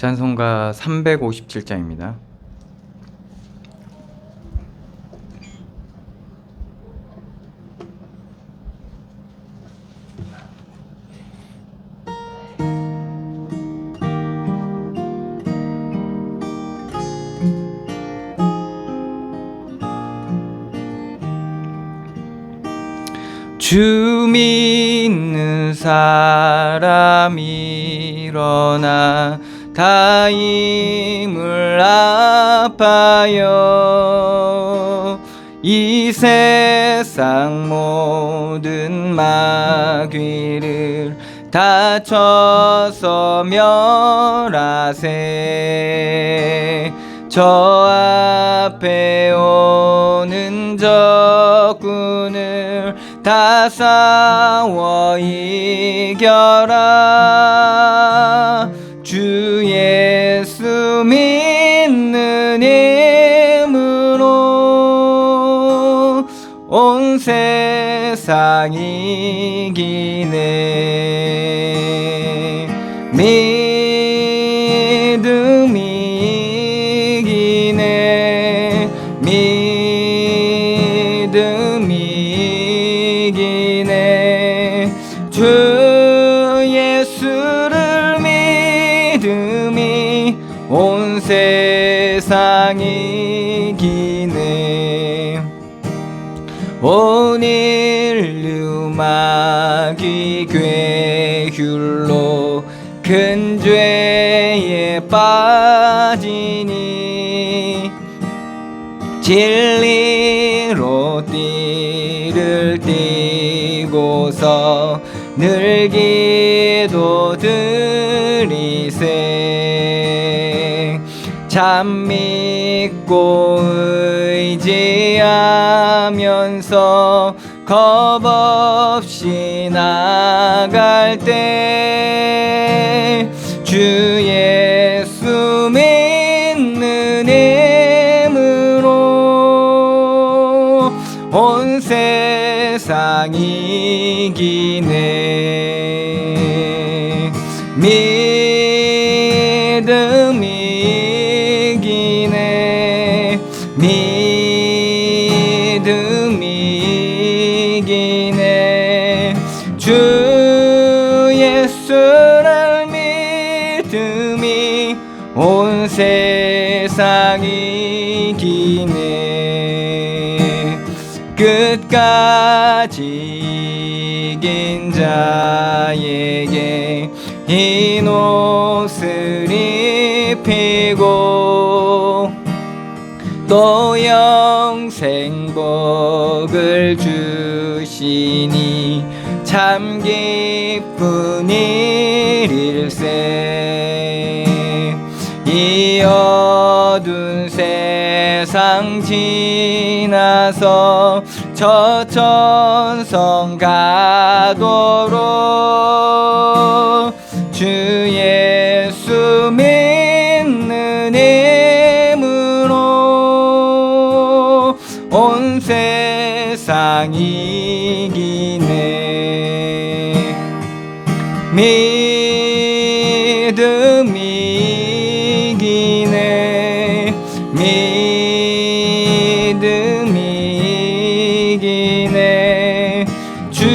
찬송가 357장입니다. 주 믿는 사람 일어나 다 힘을 합하여 이 세상 모든 마귀를 다 쳐서 멸하세. 저 앞에 오는 적군을 다 싸워 이겨라. 주 예수 믿는 힘으로 온 세상 이기네. 믿음이 이기네. 믿음이 이기네. 주 예수를 믿음이 온 세상 이기네. 온 인류 마귀 괴휼로 큰 죄에 빠지니 진리로 띠를 띠고서 늘 기도 드리세. 참 믿고 의지하면서 겁 없이 나갈 때 주 예수 믿는 힘으로 온 세상 이기네. 믿음이 이기네. 믿음이 이기네. 주 예수를 믿음이 온 세상 이기네. 끝까지 이긴 자에게 흰 옷을 입히고 또 영생복을 주시니 참 기쁜 일일세. 이 어두운 세상 지나서 저 천성 가도록 주 예수 믿는 힘으로 온 세상 이기네. 믿음이 이기네. 믿음이 이기네. 주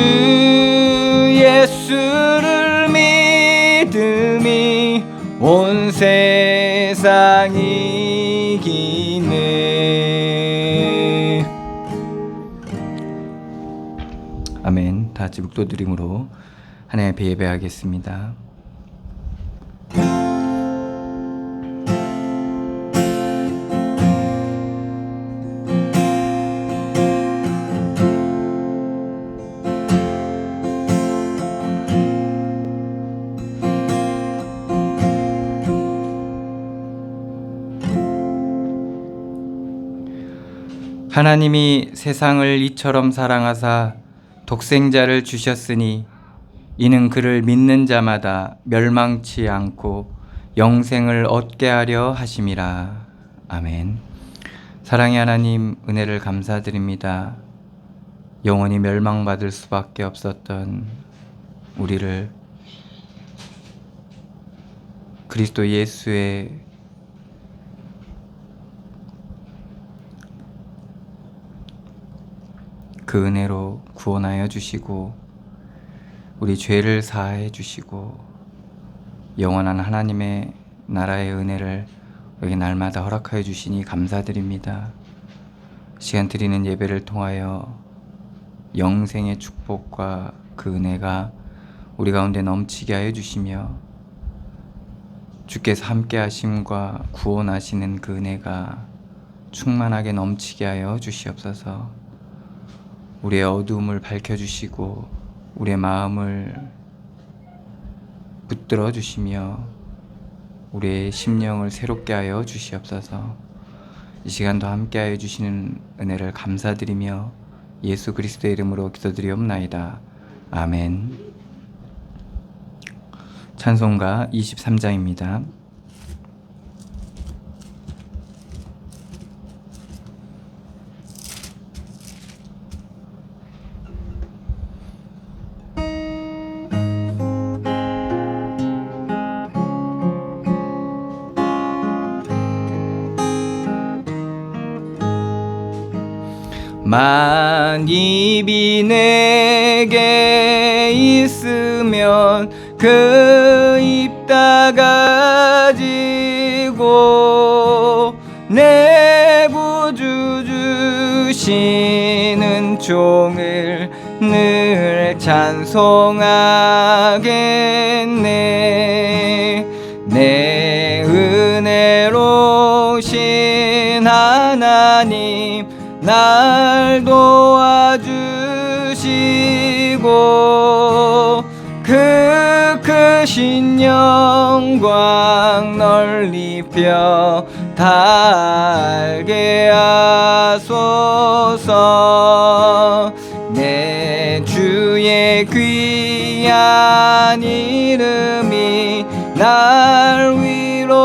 예수를 믿음이 온 세상 이기네. 아멘. 다 같이 묵도드림으로 하나님 앞에 예배하겠습니다. 하나님이 세상을 이처럼 사랑하사 독생자를 주셨으니 이는 그를 믿는 자마다 멸망치 않고 영생을 얻게 하려 하심이라. 아멘. 사랑의 하나님, 은혜를 감사드립니다. 영원히 멸망받을 수밖에 없었던 우리를 그리스도 예수의 그 은혜로 구원하여 주시고 우리 죄를 사하여 주시고 영원한 하나님의 나라의 은혜를 우리에게 날마다 허락하여 주시니 감사드립니다. 시간 드리는 예배를 통하여 영생의 축복과 그 은혜가 우리 가운데 넘치게 하여 주시며 주께서 함께 하심과 구원하시는 그 은혜가 충만하게 넘치게 하여 주시옵소서. 우리의 어두움을 밝혀주시고 우리의 마음을 붙들어 주시며 우리의 심령을 새롭게 하여 주시옵소서. 이 시간도 함께 하여 주시는 은혜를 감사드리며 예수 그리스도의 이름으로 기도드리옵나이다. 아멘. 찬송가 23장입니다. 만입이 내게 있으면 그 입 다 가지고 내 구주 주시는 종을 늘 찬송하겠네. 내 은혜로우신 하나님 날 도와주시고 그 크신 영광 널리 펴 달게 하소서. 내 주의 귀한 이름이 날 위로하시고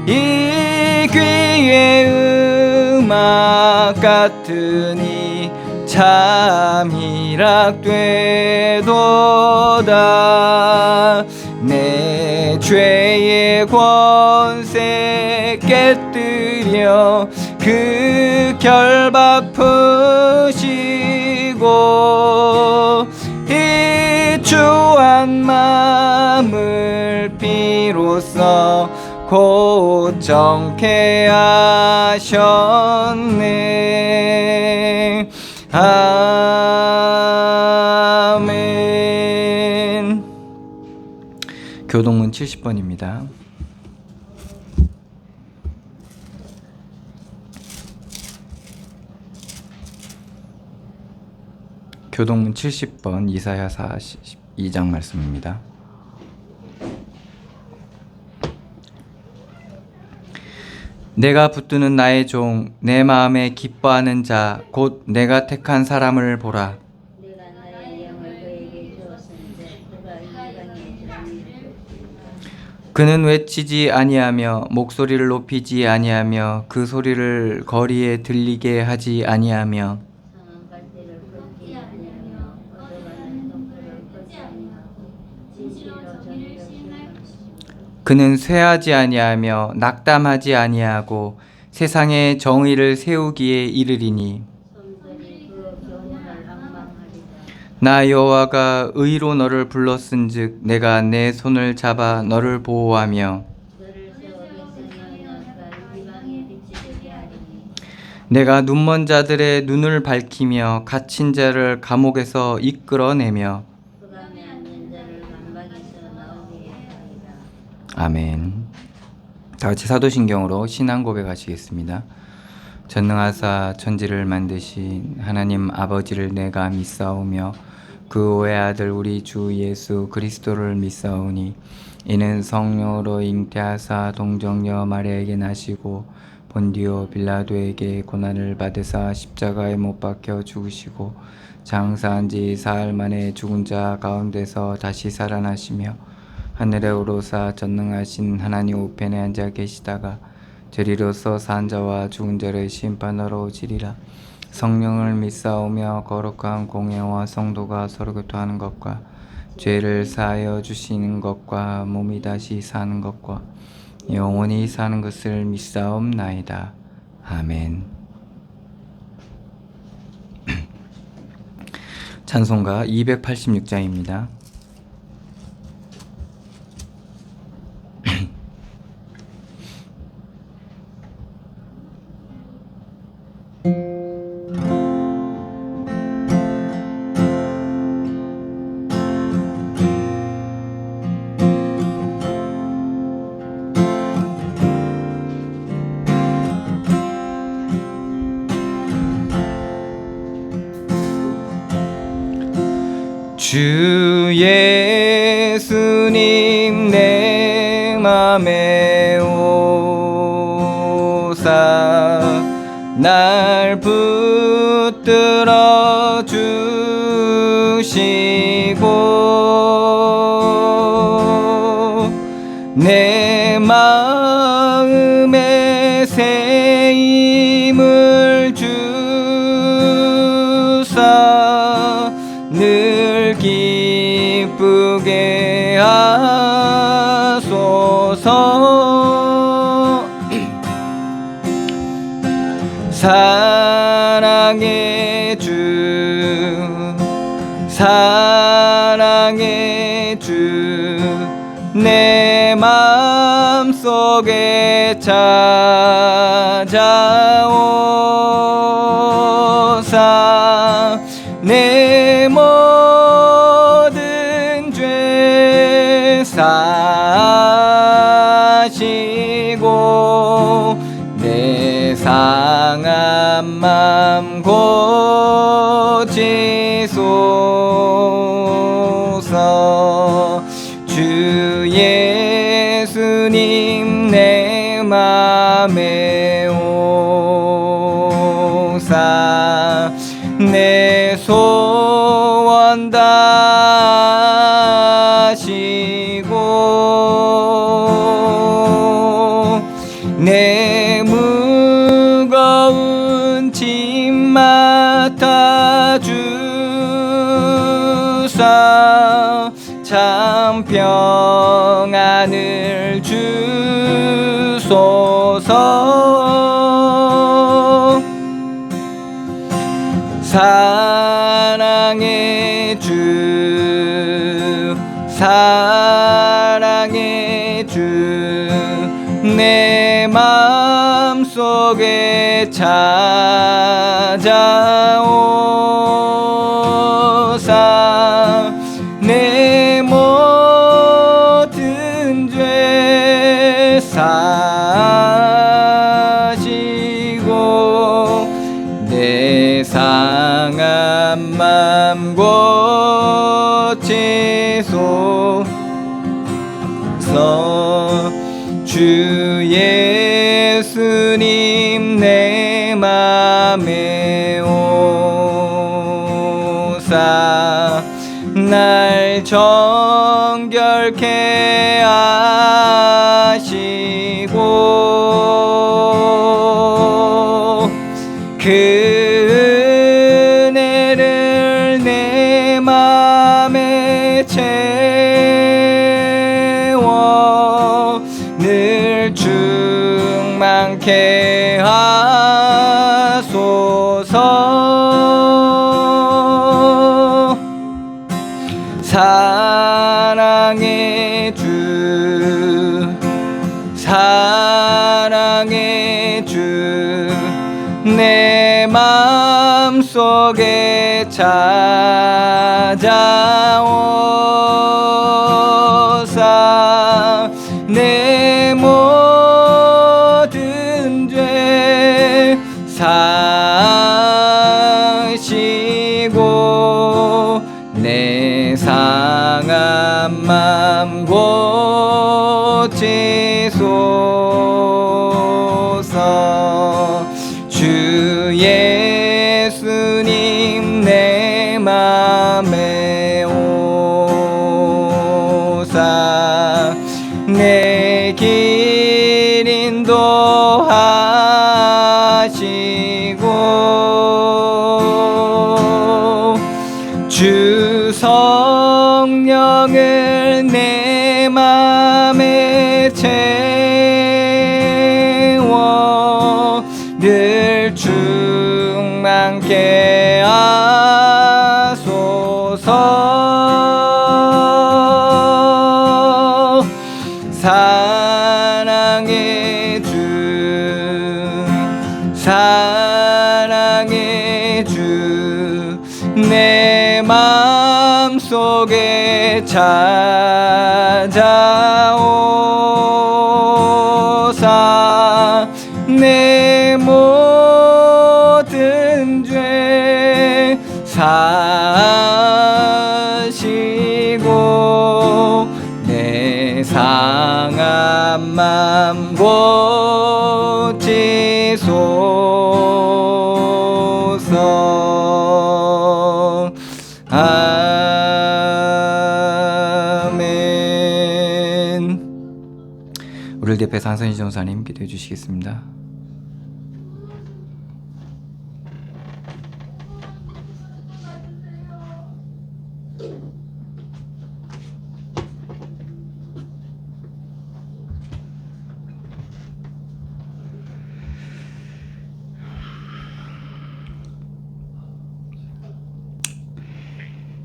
이 귀의 음악 같으니 참 희락되도다. 내 죄의 권세 깨뜨려 그 결박 푸시고 이 추한 마음을 비로소 고정케 하셨네. 아멘. 교동문 70번입니다. 교동문 70번 이사야 42장 말씀입니다. 내가 붙드는 나의 종, 내 마음에 기뻐하는 자, 곧 내가 택한 사람을 보라. 내가 나의 영을 그에게 주었은데 그가 이방의 정의를 그는 외치지 아니하며 목소리를 높이지 아니하며 그 소리를 거리에 들리게 하지 아니하며 상한 갈대를 걷지 아니하며 걷어가는 동굴을 걷지 아니하고 진실로 정의를 시행할 것이요 그는 쇠하지 아니하며 낙담하지 아니하고 세상에 정의를 세우기에 이르리니 섬들이 그 교훈을 앙망하리라. 나 여호와가 의로 너를 불렀은즉 내가 내 손을 잡아 너를 보호하며 너를 세워 백성의 언약과 이방의 빛이 되게 하리니 내가 눈먼 자들의 눈을 밝히며 갇힌 자를 감옥에서 이끌어내며 흑암에 앉은 자를 감방에서 나오게 하리라. 아멘. 다 같이 사도신경으로 신앙 고백하시겠습니다. 전능하사 천지를 만드신 하나님 아버지를 내가 믿사오며 그 외아들 우리 주 예수 그리스도를 믿사오니 이는 성령으로 잉태하사 동정녀 마리아에게 나시고 본디오 빌라도에게 고난을 받으사 십자가에 못 박혀 죽으시고 장사한 지 사흘 만에 죽은 자 가운데서 다시 살아나시며 하늘에 오르사 전능하신 하나님 우편에 앉아 계시다가 저리로서 산 자와 죽은 자를 심판하러 오시리라. 성령을 믿사오며 거룩한 공예와 성도가 서로 교통하는 것과 죄를 사하여 주시는 것과 몸이 다시 사는 것과 영원히 사는 것을 믿사옵나이다. 아멘. 찬송가 286장입니다. 주 예수님 내 맘에 오사 날 붙들어 주시고 내 마음에 새 힘을 주사 늘 기쁘게 하소서. 사랑의 주 사랑의 주 내 맘속에 찾아오사 내 모든 죄 사시고 내 상한 맘 고치소서. 주 예수님 내 맘에 오사 내 소원 다하시고 내 무거운 짐 맡아 주사 참 평안을 주소서. 사랑의 주 사랑의 주 내 맘속에 찾아오사 내 모든 죄 사시고 내 상한 맘 고치소서. 주 예수님 내 맘에 오사 날 정결케 하시고 그 은혜를 내 맘에 채워 늘 충만케 하소서. 사랑의 주 사랑의 주 내 맘속에 찾아오사 내 모든 죄 사시고 내 상한 맘 고치소서. 주 예수님 내 맘에 오사 내 길 인도하시고 성령을 내 맘에 채워 늘 충만케 하소서. 사랑의 주, 사랑의 주, 내 맘속에 찾아오사 내 모든 죄 사시고 내 상한 맘 고치소서. 아멘. 우리를 대표해서 한선희 전사님 기도해 주시겠습니다.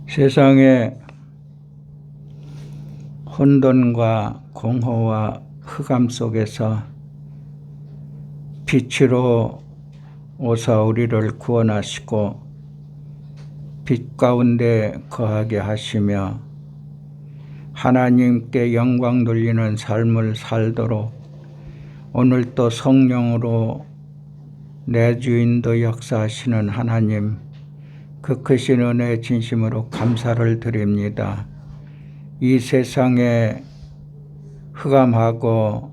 세상에 혼돈과 공허와 흑암 속에서 빛으로 오사 우리를 구원하시고 빛 가운데 거하게 하시며 하나님께 영광 돌리는 삶을 살도록 오늘도 성령으로 내 주인도 역사하시는 하나님, 그 크신 은혜에 진심으로 감사를 드립니다. 이 세상에 흑암하고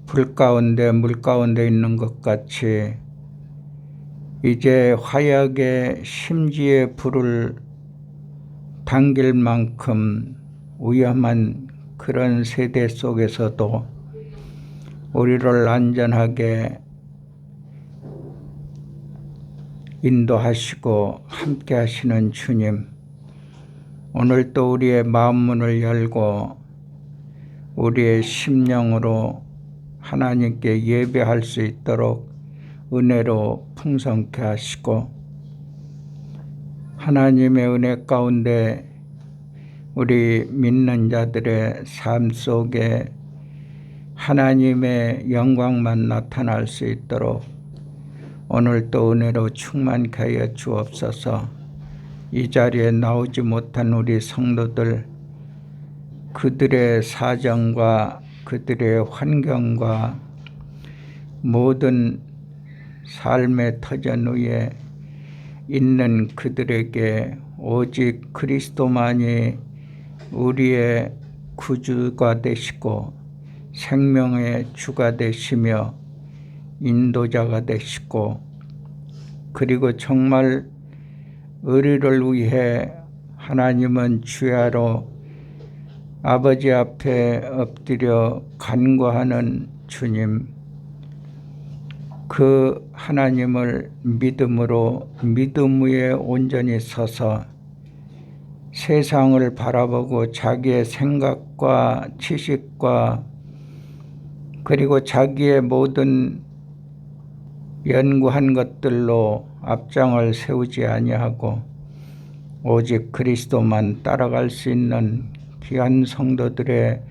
불 가운데 물 가운데 있는 것 같이 이제 화약의 심지의 불을 당길 만큼 위험한 그런 세대 속에서도 우리를 안전하게 인도하시고 함께 하시는 주님, 오늘 또 우리의 마음 문을 열고 우리의 심령으로 하나님께 예배할 수 있도록 은혜로 풍성케 하시고 하나님의 은혜 가운데 우리 믿는 자들의 삶 속에 하나님의 영광만 나타날 수 있도록 오늘 또 은혜로 충만케 하여 주옵소서. 이 자리에 나오지 못한 우리 성도들, 그들의 사정과 그들의 환경과 모든 삶의 터전 위에 있는 그들에게 오직 그리스도만이 우리의 구주가 되시고 생명의 주가 되시며 인도자가 되시고 그리고 정말 우리를 위해 하나님은 주야로 아버지 앞에 엎드려 간구하는 주님, 그 하나님을 믿음으로 믿음 위에 온전히 서서 세상을 바라보고 자기의 생각과 지식과 그리고 자기의 모든 연구한 것들로 앞장을 세우지 아니하고 오직 그리스도만 따라갈 수 있는 귀한 성도들의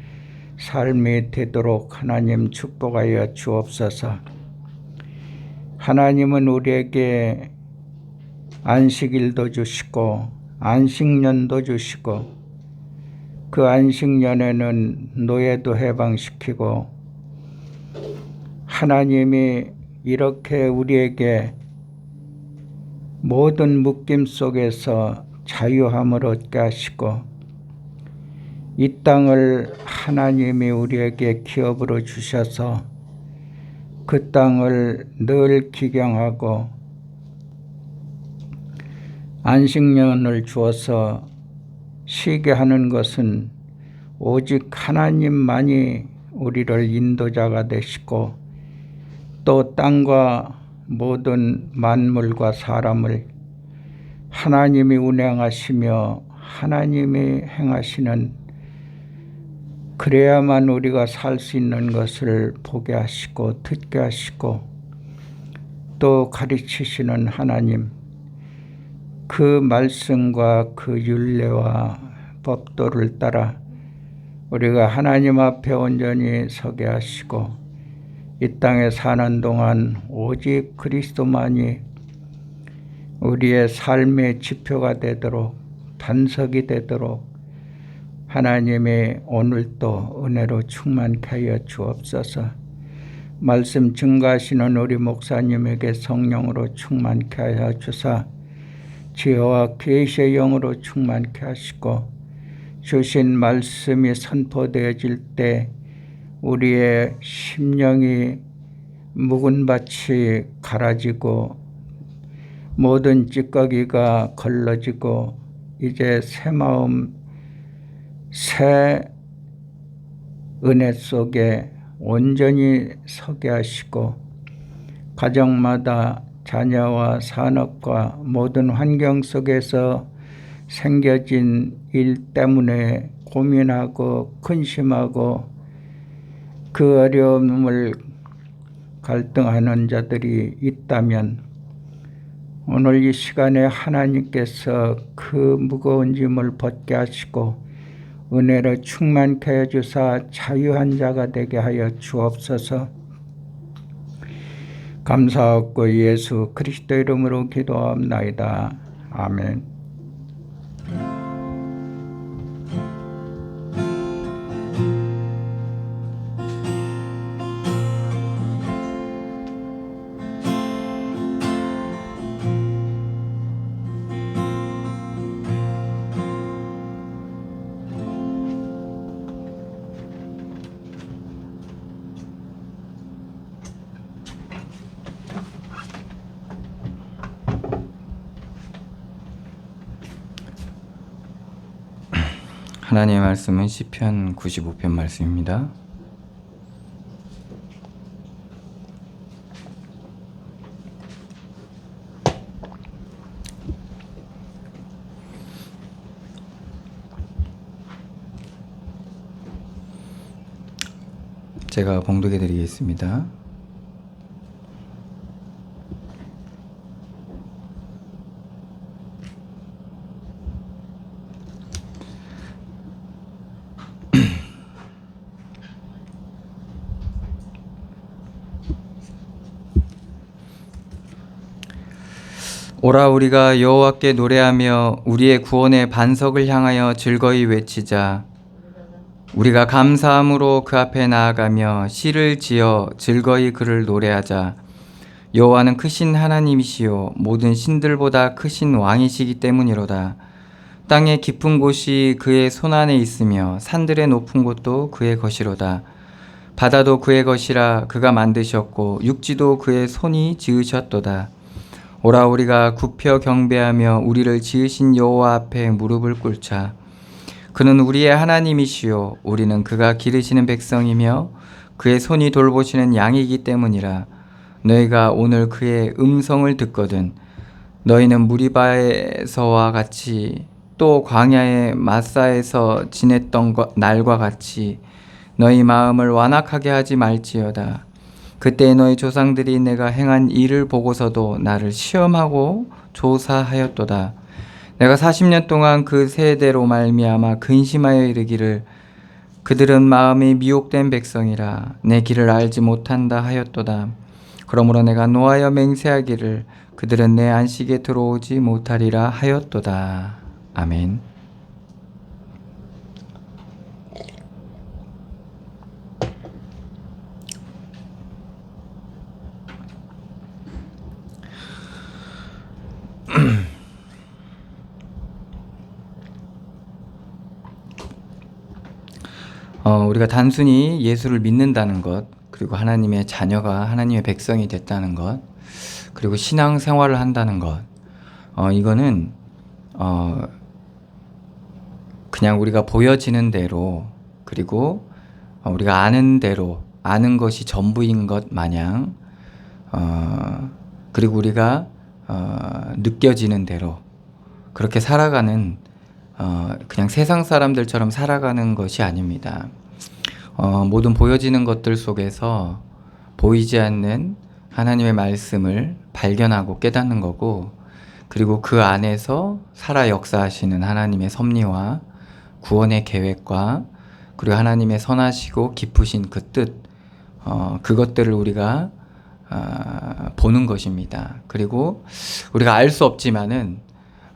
삶이 되도록 하나님 축복하여 주옵소서. 하나님은 우리에게 안식일도 주시고 안식년도 주시고 그 안식년에는 노예도 해방시키고 하나님이 이렇게 우리에게 모든 묶임 속에서 자유함을 얻게 하시고 이 땅을 하나님이 우리에게 기업으로 주셔서 그 땅을 늘 기경하고 안식년을 주어서 쉬게 하는 것은 오직 하나님만이 우리를 인도자가 되시고 또 땅과 모든 만물과 사람을 하나님이 운행하시며 하나님이 행하시는, 그래야만 우리가 살 수 있는 것을 보게 하시고 듣게 하시고 또 가르치시는 하나님, 그 말씀과 그 율례와 법도를 따라 우리가 하나님 앞에 온전히 서게 하시고 이 땅에 사는 동안 오직 그리스도만이 우리의 삶의 지표가 되도록, 반석이 되도록 하나님이 오늘도 은혜로 충만케 하여 주옵소서. 말씀 증거하시는 우리 목사님에게 성령으로 충만케 하여 주사 지혜와 계시의 영으로 충만케 하시고 주신 말씀이 선포되어질 때 우리의 심령이 묵은 밭이 갈아지고 모든 찌꺼기가 걸러지고 이제 새 마음, 새 은혜 속에 온전히 서게 하시고 가정마다 자녀와 산업과 모든 환경 속에서 생겨진 일 때문에 고민하고 근심하고 그 어려움을 갈등하는 자들이 있다면 오늘 이 시간에 하나님께서 그 무거운 짐을 벗게 하시고 은혜로 충만케 하여 주사 자유한 자가 되게 하여 주옵소서. 감사하고 예수 그리스도 이름으로 기도합나이다. 아멘. 하나님의 말씀은 시편 95편 말씀입니다. 제가 봉독해 드리겠습니다. 오라 우리가 여호와께 노래하며 우리의 구원의 반석을 향하여 즐거이 외치자. 우리가 감사함으로 그 앞에 나아가며 시를 지어 즐거이 그를 노래하자. 여호와는 크신 하나님이시요 모든 신들보다 크신 왕이시기 때문이로다. 땅의 깊은 곳이 그의 손안에 있으며 산들의 높은 곳도 그의 것이로다. 바다도 그의 것이라 그가 만드셨고 육지도 그의 손이 지으셨도다. 오라 우리가 굽혀 경배하며 우리를 지으신 여호와 앞에 무릎을 꿇자. 그는 우리의 하나님이시요 우리는 그가 기르시는 백성이며 그의 손이 돌보시는 양이기 때문이라. 너희가 오늘 그의 음성을 듣거든 너희는 무리바에서와 같이 또 광야의 마사에서 지냈던 날과 같이 너희 마음을 완악하게 하지 말지어다. 그때 너희 조상들이 내가 행한 일을 보고서도 나를 시험하고 조사하였도다. 내가 40년 동안 그 세대로 말미암아 근심하여 이르기를 그들은 마음이 미혹된 백성이라 내 길을 알지 못한다 하였도다. 그러므로 내가 노하여 맹세하기를 그들은 내 안식에 들어오지 못하리라 하였도다. 아멘. 우리가 단순히 예수를 믿는다는 것, 그리고 하나님의 자녀가 하나님의 백성이 됐다는 것, 그리고 신앙생활을 한다는 것, 이거는 그냥 우리가 보여지는 대로, 그리고 우리가 아는 대로, 아는 것이 전부인 것 마냥, 그리고 우리가 느껴지는 대로 그렇게 살아가는 그냥 세상 사람들처럼 살아가는 것이 아닙니다. 모든 보여지는 것들 속에서 보이지 않는 하나님의 말씀을 발견하고 깨닫는 거고, 그리고 그 안에서 살아 역사하시는 하나님의 섭리와 구원의 계획과 그리고 하나님의 선하시고 깊으신 그 뜻, 그것들을 우리가 보는 것입니다. 그리고 우리가 알 수 없지만은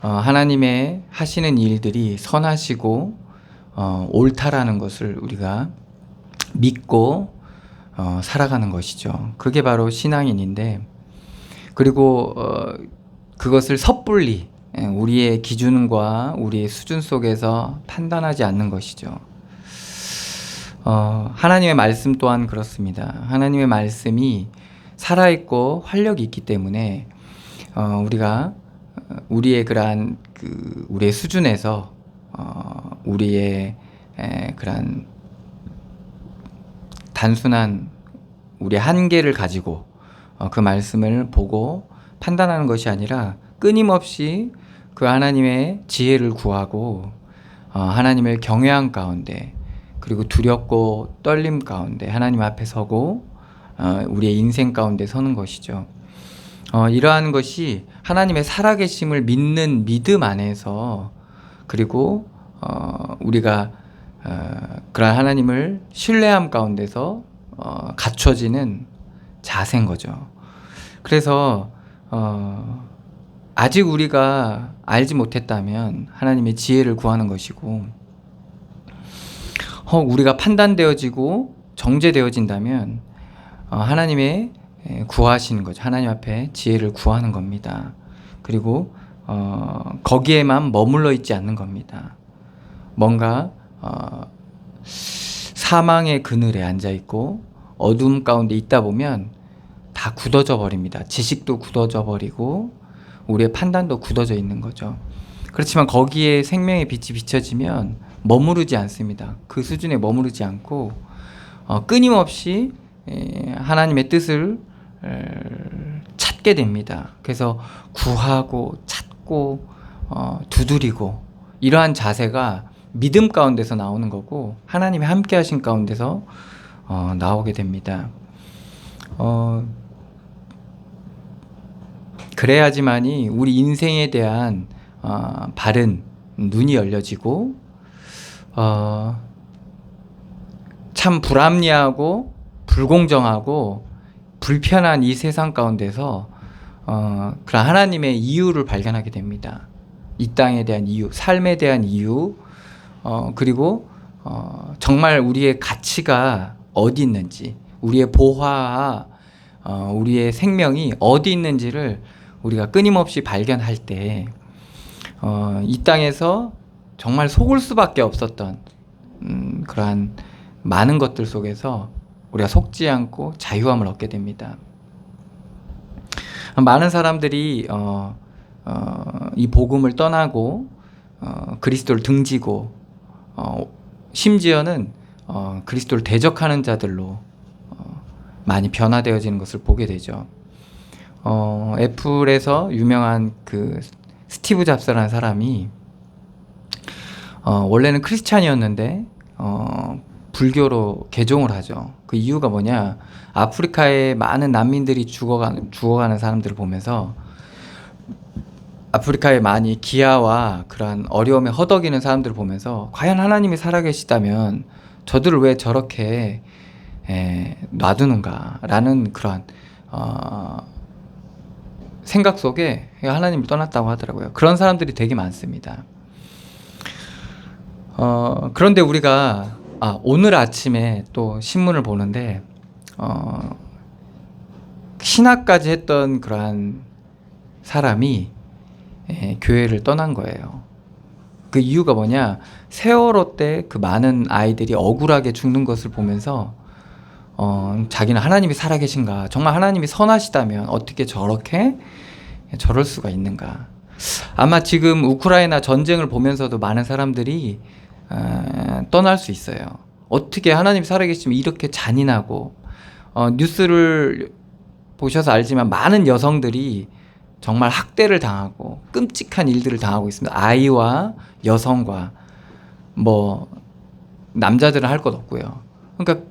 하나님의 하시는 일들이 선하시고 옳다라는 것을 우리가 믿고 살아가는 것이죠. 그게 바로 신앙인인데, 그리고 그것을 섣불리 우리의 기준과 우리의 수준 속에서 판단하지 않는 것이죠. 하나님의 말씀 또한 그렇습니다. 하나님의 말씀이 살아있고 활력이 있기 때문에 우리가 우리의 그러한 우리의 수준에서 우리의 그러한 단순한 우리의 한계를 가지고 그 말씀을 보고 판단하는 것이 아니라 끊임없이 그 하나님의 지혜를 구하고 하나님을 경외한 가운데, 그리고 두렵고 떨림 가운데 하나님 앞에 서고 우리의 인생 가운데 서는 것이죠. 이러한 것이 하나님의 살아계심을 믿는 믿음 안에서, 그리고 우리가 그런 하나님을 신뢰함 가운데서 갖춰지는 자세인 거죠. 그래서 아직 우리가 알지 못했다면 하나님의 지혜를 구하는 것이고, 우리가 판단되어지고 정죄되어진다면 하나님의 구하시는 거죠. 하나님 앞에 지혜를 구하는 겁니다. 그리고 거기에만 머물러 있지 않는 겁니다. 뭔가 사망의 그늘에 앉아 있고 어둠 가운데 있다 보면 다 굳어져 버립니다. 지식도 굳어져 버리고 우리의 판단도 굳어져 있는 거죠. 그렇지만 거기에 생명의 빛이 비춰지면 머무르지 않습니다. 그 수준에 머무르지 않고 끊임없이 하나님의 뜻을 찾게 됩니다. 그래서 구하고 찾고 두드리고, 이러한 자세가 믿음 가운데서 나오는 거고 하나님이 함께 하신 가운데서 나오게 됩니다. 그래야지만이 우리 인생에 대한 바른 눈이 열려지고 참 불합리하고 불공정하고 불편한 이 세상 가운데서 그런 하나님의 이유를 발견하게 됩니다. 이 땅에 대한 이유, 삶에 대한 이유, 그리고 정말 우리의 가치가 어디 있는지, 우리의 보화와 우리의 생명이 어디 있는지를 우리가 끊임없이 발견할 때 이 땅에서 정말 속을 수밖에 없었던 그러한 많은 것들 속에서 우리가 속지 않고 자유함을 얻게 됩니다. 많은 사람들이 이 복음을 떠나고 그리스도를 등지고 심지어는 그리스도를 대적하는 자들로 많이 변화되어지는 것을 보게 되죠. 애플에서 유명한 그 스티브 잡스라는 사람이 원래는 크리스찬이었는데 불교로 개종을 하죠. 그 이유가 뭐냐? 아프리카에 많은 난민들이 죽어가는 사람들을 보면서 아프리카에 많이 기아와 그러한 어려움에 허덕이는 사람들을 보면서 과연 하나님이 살아계시다면 저들을 왜 저렇게 놔두는가라는 그런 생각 속에 하나님을 떠났다고 하더라고요. 그런 사람들이 되게 많습니다. 그런데 우리가 오늘 아침에 또 신문을 보는데 신학까지 했던 그러한 사람이 교회를 떠난 거예요. 그 이유가 뭐냐? 세월호 때 그 많은 아이들이 억울하게 죽는 것을 보면서 자기는 하나님이 살아계신가, 정말 하나님이 선하시다면 어떻게 저렇게 저럴 수가 있는가. 아마 지금 우크라이나 전쟁을 보면서도 많은 사람들이 떠날 수 있어요. 어떻게 하나님이 살아계시면 이렇게 잔인하고, 뉴스를 보셔서 알지만 많은 여성들이 정말 학대를 당하고 끔찍한 일들을 당하고 있습니다. 아이와 여성과 뭐 남자들은 할 것 없고요. 그러니까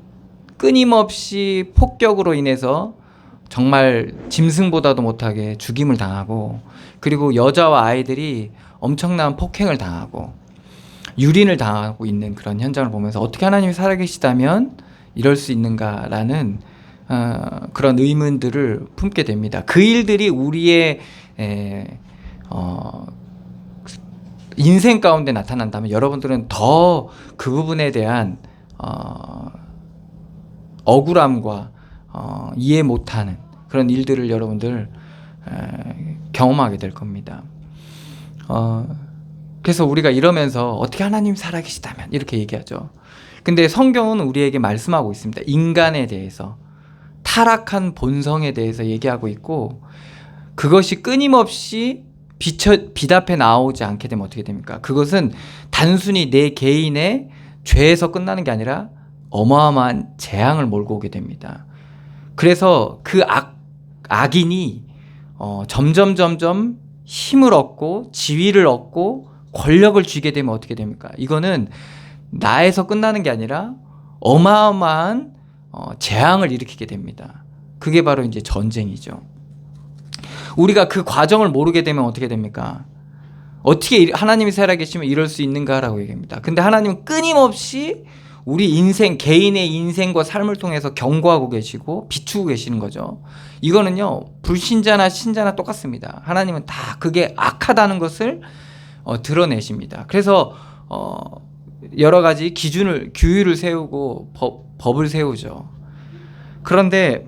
끊임없이 폭격으로 인해서 정말 짐승보다도 못하게 죽임을 당하고, 그리고 여자와 아이들이 엄청난 폭행을 당하고 유린을 당하고 있는 그런 현장을 보면서 어떻게 하나님이 살아계시다면 이럴 수 있는가라는 그런 의문들을 품게 됩니다. 그 일들이 우리의 인생 가운데 나타난다면 여러분들은 더 그 부분에 대한 억울함과 이해 못하는 그런 일들을 여러분들 경험하게 될 겁니다. 그래서 우리가 이러면서 어떻게 하나님 살아계시다면 이렇게 얘기하죠. 근데 성경은 우리에게 말씀하고 있습니다. 인간에 대해서, 타락한 본성에 대해서 얘기하고 있고, 그것이 끊임없이 빛 앞에 나오지 않게 되면 어떻게 됩니까? 그것은 단순히 내 개인의 죄에서 끝나는 게 아니라 어마어마한 재앙을 몰고 오게 됩니다. 그래서 그 악인이 점점 힘을 얻고 지위를 얻고 권력을 쥐게 되면 어떻게 됩니까? 이거는 나에서 끝나는 게 아니라 어마어마한 재앙을 일으키게 됩니다. 그게 바로 이제 전쟁이죠. 우리가 그 과정을 모르게 되면 어떻게 됩니까? 어떻게 하나님이 살아계시면 이럴 수 있는가라고 얘기합니다. 근데 하나님은 끊임없이 우리 인생, 개인의 인생과 삶을 통해서 경고하고 계시고 비추고 계시는 거죠. 이거는요, 불신자나 신자나 똑같습니다. 하나님은 다 그게 악하다는 것을 드러내십니다. 그래서 여러 가지 규율을 세우고 법을 세우죠. 그런데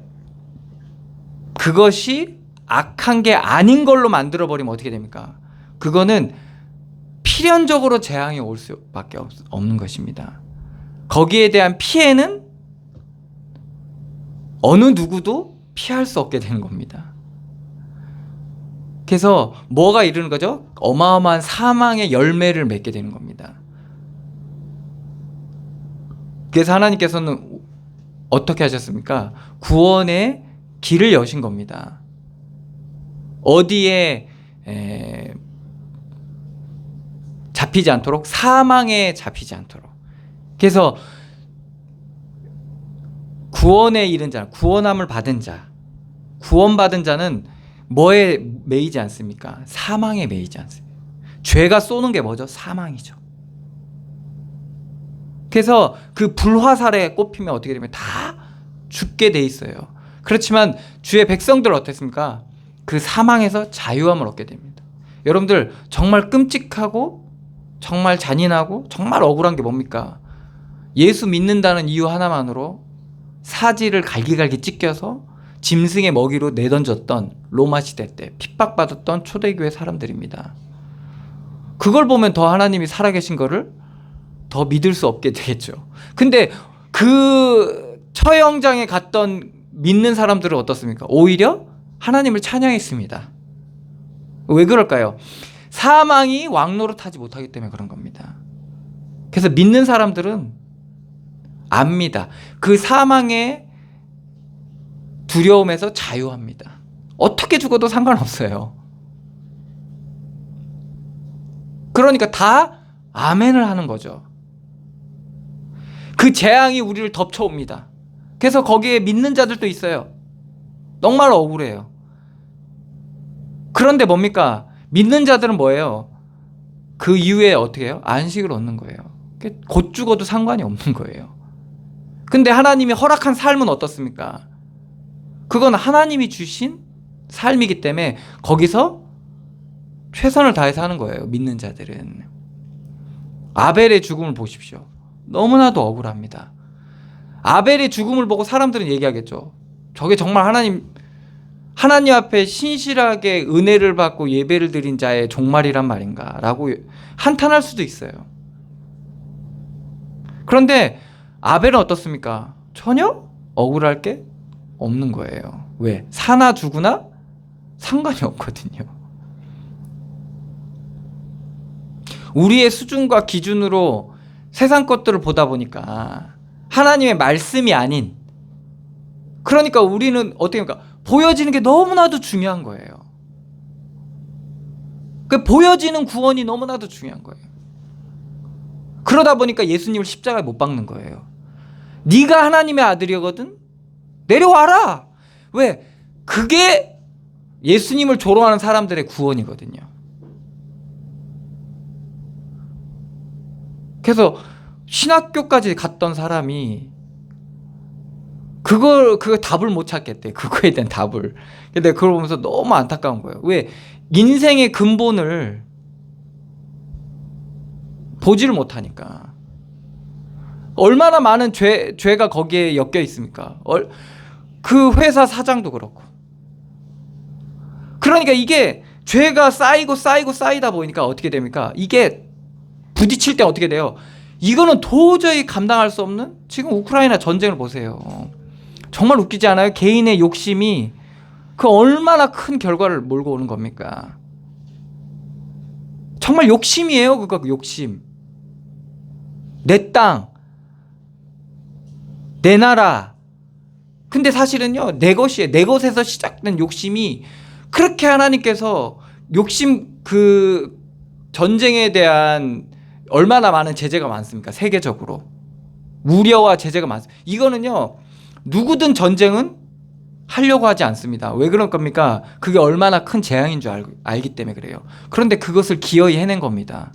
그것이 악한 게 아닌 걸로 만들어 버리면 어떻게 됩니까? 그거는 필연적으로 재앙이 올 수밖에 없는 것입니다. 거기에 대한 피해는 어느 누구도 피할 수 없게 되는 겁니다. 그래서 뭐가 이르는 거죠? 어마어마한 사망의 열매를 맺게 되는 겁니다. 그래서 하나님께서는 어떻게 하셨습니까? 구원의 길을 여신 겁니다. 어디에 잡히지 않도록, 사망에 잡히지 않도록. 그래서 구원에 이른 자, 구원함을 받은 자, 구원받은 자는 뭐에 매이지 않습니까? 사망에 매이지 않습니다. 죄가 쏘는 게 뭐죠? 사망이죠. 그래서 그 불화살에 꼽히면 어떻게 되면 다 죽게 돼 있어요. 그렇지만 주의 백성들 어땠습니까? 그 사망에서 자유함을 얻게 됩니다. 여러분들 정말 끔찍하고 정말 잔인하고 정말 억울한 게 뭡니까? 예수 믿는다는 이유 하나만으로 사지를 갈기갈기 찢겨서 짐승의 먹이로 내던졌던 로마 시대 때 핍박받았던 초대교회 사람들입니다. 그걸 보면 더 하나님이 살아계신 거를 더 믿을 수 없게 되겠죠. 근데 그 처형장에 갔던 믿는 사람들은 어떻습니까? 오히려 하나님을 찬양했습니다. 왜 그럴까요? 사망이 왕노릇하지 못하기 때문에 그런 겁니다. 그래서 믿는 사람들은 압니다. 그 사망의 두려움에서 자유합니다. 어떻게 죽어도 상관없어요. 그러니까 다 아멘을 하는 거죠. 그 재앙이 우리를 덮쳐옵니다. 그래서 거기에 믿는 자들도 있어요. 정말 억울해요. 그런데 뭡니까? 믿는 자들은 뭐예요? 그 이후에 어떻게 해요? 안식을 얻는 거예요. 곧 죽어도 상관이 없는 거예요. 근데 하나님이 허락한 삶은 어떻습니까? 그건 하나님이 주신 삶이기 때문에 거기서 최선을 다해서 하는 거예요. 믿는 자들은. 아벨의 죽음을 보십시오. 너무나도 억울합니다. 아벨의 죽음을 보고 사람들은 얘기하겠죠. 저게 정말 하나님 앞에 신실하게 은혜를 받고 예배를 드린 자의 종말이란 말인가 라고 한탄할 수도 있어요. 그런데 아벨은 어떻습니까? 전혀 억울할 게 없는 거예요. 왜? 사나 죽으나 상관이 없거든요. 우리의 수준과 기준으로 세상 것들을 보다 보니까 하나님의 말씀이 아닌, 그러니까 우리는 어떻게 합니까? 보여지는 게 너무나도 중요한 거예요. 그 보여지는 구원이 너무나도 중요한 거예요. 그러다 보니까 예수님을 십자가에 못 박는 거예요. 네가 하나님의 아들이거든? 내려와라. 왜? 그게 예수님을 조롱하는 사람들의 구원이거든요. 그래서 신학교까지 갔던 사람이 그거 답을 못 찾겠대. 그거에 대한 답을. 근데 그걸 보면서 너무 안타까운 거예요. 왜? 인생의 근본을 보지를 못하니까. 얼마나 많은 죄가 거기에 엮여 있습니까? 그 회사 사장도 그렇고. 그러니까 이게 죄가 쌓이다 보니까 어떻게 됩니까? 이게 부딪힐 때 어떻게 돼요? 이거는 도저히 감당할 수 없는, 지금 우크라이나 전쟁을 보세요. 정말 웃기지 않아요? 개인의 욕심이 그 얼마나 큰 결과를 몰고 오는 겁니까? 정말 욕심이에요. 그거 욕심. 내 땅, 내 나라. 근데 사실은요, 내 것이에요. 내 것에서 시작된 욕심이 그렇게 하나님께서 욕심, 그 전쟁에 대한 얼마나 많은 제재가 많습니까? 세계적으로 우려와 제재가 많습니다. 이거는요, 누구든 전쟁은 하려고 하지 않습니다. 왜 그런 겁니까? 그게 얼마나 큰 재앙인 줄 알기 때문에 그래요. 그런데 그것을 기어이 해낸 겁니다.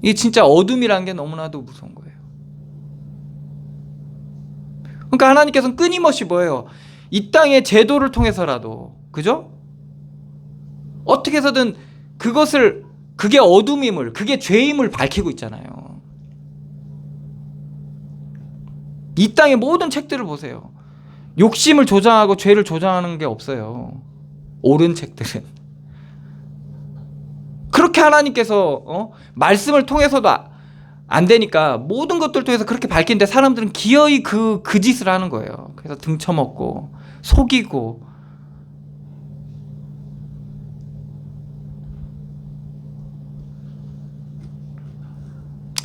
이게 진짜 어둠이라는 게 너무나도 무서운 거예요. 그러니까 하나님께서는 끊임없이 뭐예요? 이 땅의 제도를 통해서라도, 그죠? 어떻게 해서든 그게 어둠임을, 그게 죄임을 밝히고 있잖아요. 이 땅의 모든 책들을 보세요. 욕심을 조장하고 죄를 조장하는 게 없어요. 옳은 책들은. 그렇게 하나님께서 말씀을 통해서도 안 되니까 모든 것들 통해서 그렇게 밝히는데 사람들은 기어이 그 짓을 하는 거예요. 그래서 등쳐먹고 속이고.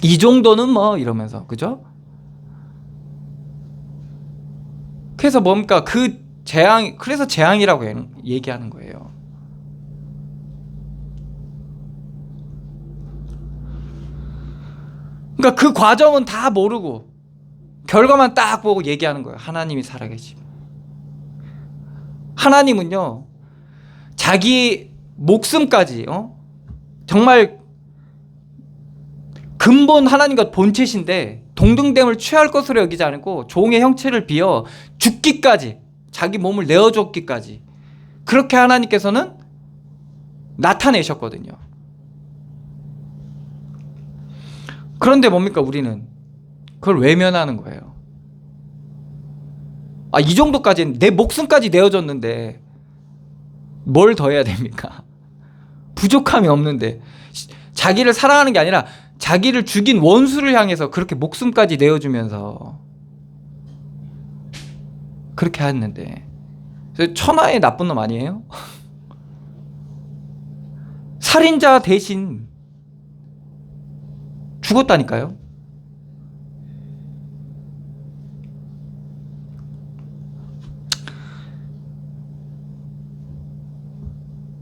이 정도는 뭐 이러면서, 그죠? 그래서 뭡니까? 그래서 재앙이라고 얘기하는 거예요. 그러니까 그 과정은 다 모르고 결과만 딱 보고 얘기하는 거예요. 하나님이 살아계심. 하나님은요, 자기 목숨까지, 정말 근본 하나님과 본체신데 동등됨을 취할 것으로 여기지 않고 종의 형체를 비어 죽기까지, 자기 몸을 내어줬기까지, 그렇게 하나님께서는 나타내셨거든요. 그런데 뭡니까? 우리는 그걸 외면하는 거예요. 이 정도까지는, 내 목숨까지 내어줬는데 뭘 더 해야 됩니까? 부족함이 없는데. 자기를 사랑하는 게 아니라 자기를 죽인 원수를 향해서 그렇게 목숨까지 내어주면서 그렇게 했는데, 천하의 나쁜 놈 아니에요? 살인자 대신 죽었다니까요.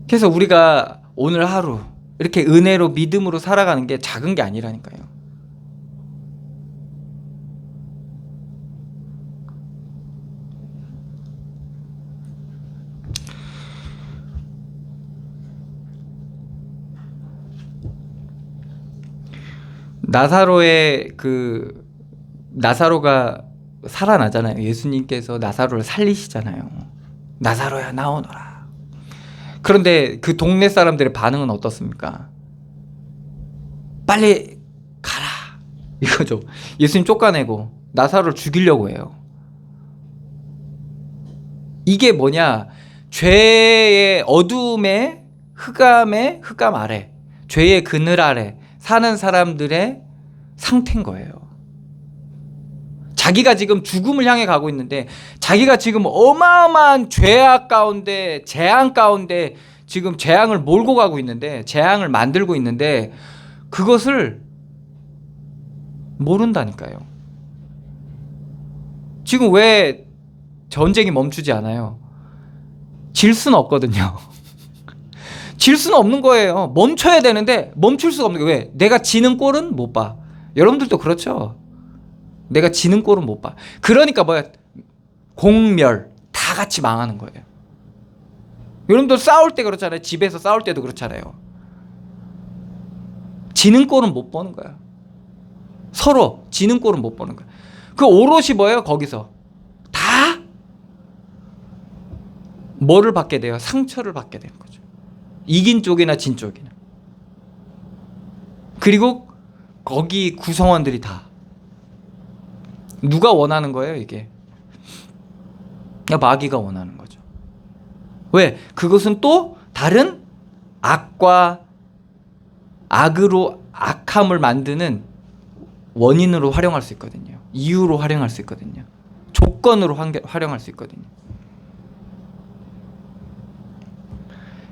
그래서 우리가 오늘 하루 이렇게 은혜로, 믿음으로 살아가는 게 작은 게 아니라니까요. 나사로가 살아나잖아요. 예수님께서 나사로를 살리시잖아요. 나사로야, 나오너라. 그런데 그 동네 사람들의 반응은 어떻습니까? 빨리 가라, 이거죠. 예수님 쫓아내고 나사로를 죽이려고 해요. 이게 뭐냐? 죄의 어둠의 흑암 아래, 죄의 그늘 아래 사는 사람들의 상태인 거예요. 자기가 지금 죽음을 향해 가고 있는데, 자기가 지금 어마어마한 죄악 가운데, 재앙 가운데 지금 재앙을 몰고 가고 있는데, 재앙을 만들고 있는데 그것을 모른다니까요. 지금 왜 전쟁이 멈추지 않아요? 질 수는 없거든요. 질 수는 없는 거예요. 멈춰야 되는데 멈출 수가 없는 거예요. 왜? 내가 지는 꼴은 못 봐. 여러분들도 그렇죠. 내가 지는 꼴은 못 봐. 그러니까 뭐야? 공멸. 다 같이 망하는 거예요. 여러분들 싸울 때 그렇잖아요. 집에서 싸울 때도 그렇잖아요. 지는 꼴은 못 보는 거야. 서로 지는 꼴은 못 보는 거야. 그 오롯이 뭐예요? 거기서 다 뭐를 받게 돼요? 상처를 받게 되는 거죠. 이긴 쪽이나 진 쪽이나. 그리고 거기 구성원들이 다 누가 원하는 거예요? 이게 마귀가 원하는 거죠. 왜? 그것은 또 다른 악과 악으로 악함을 만드는 원인으로 활용할 수 있거든요. 이유로 활용할 수 있거든요. 조건으로 활용할 수 있거든요.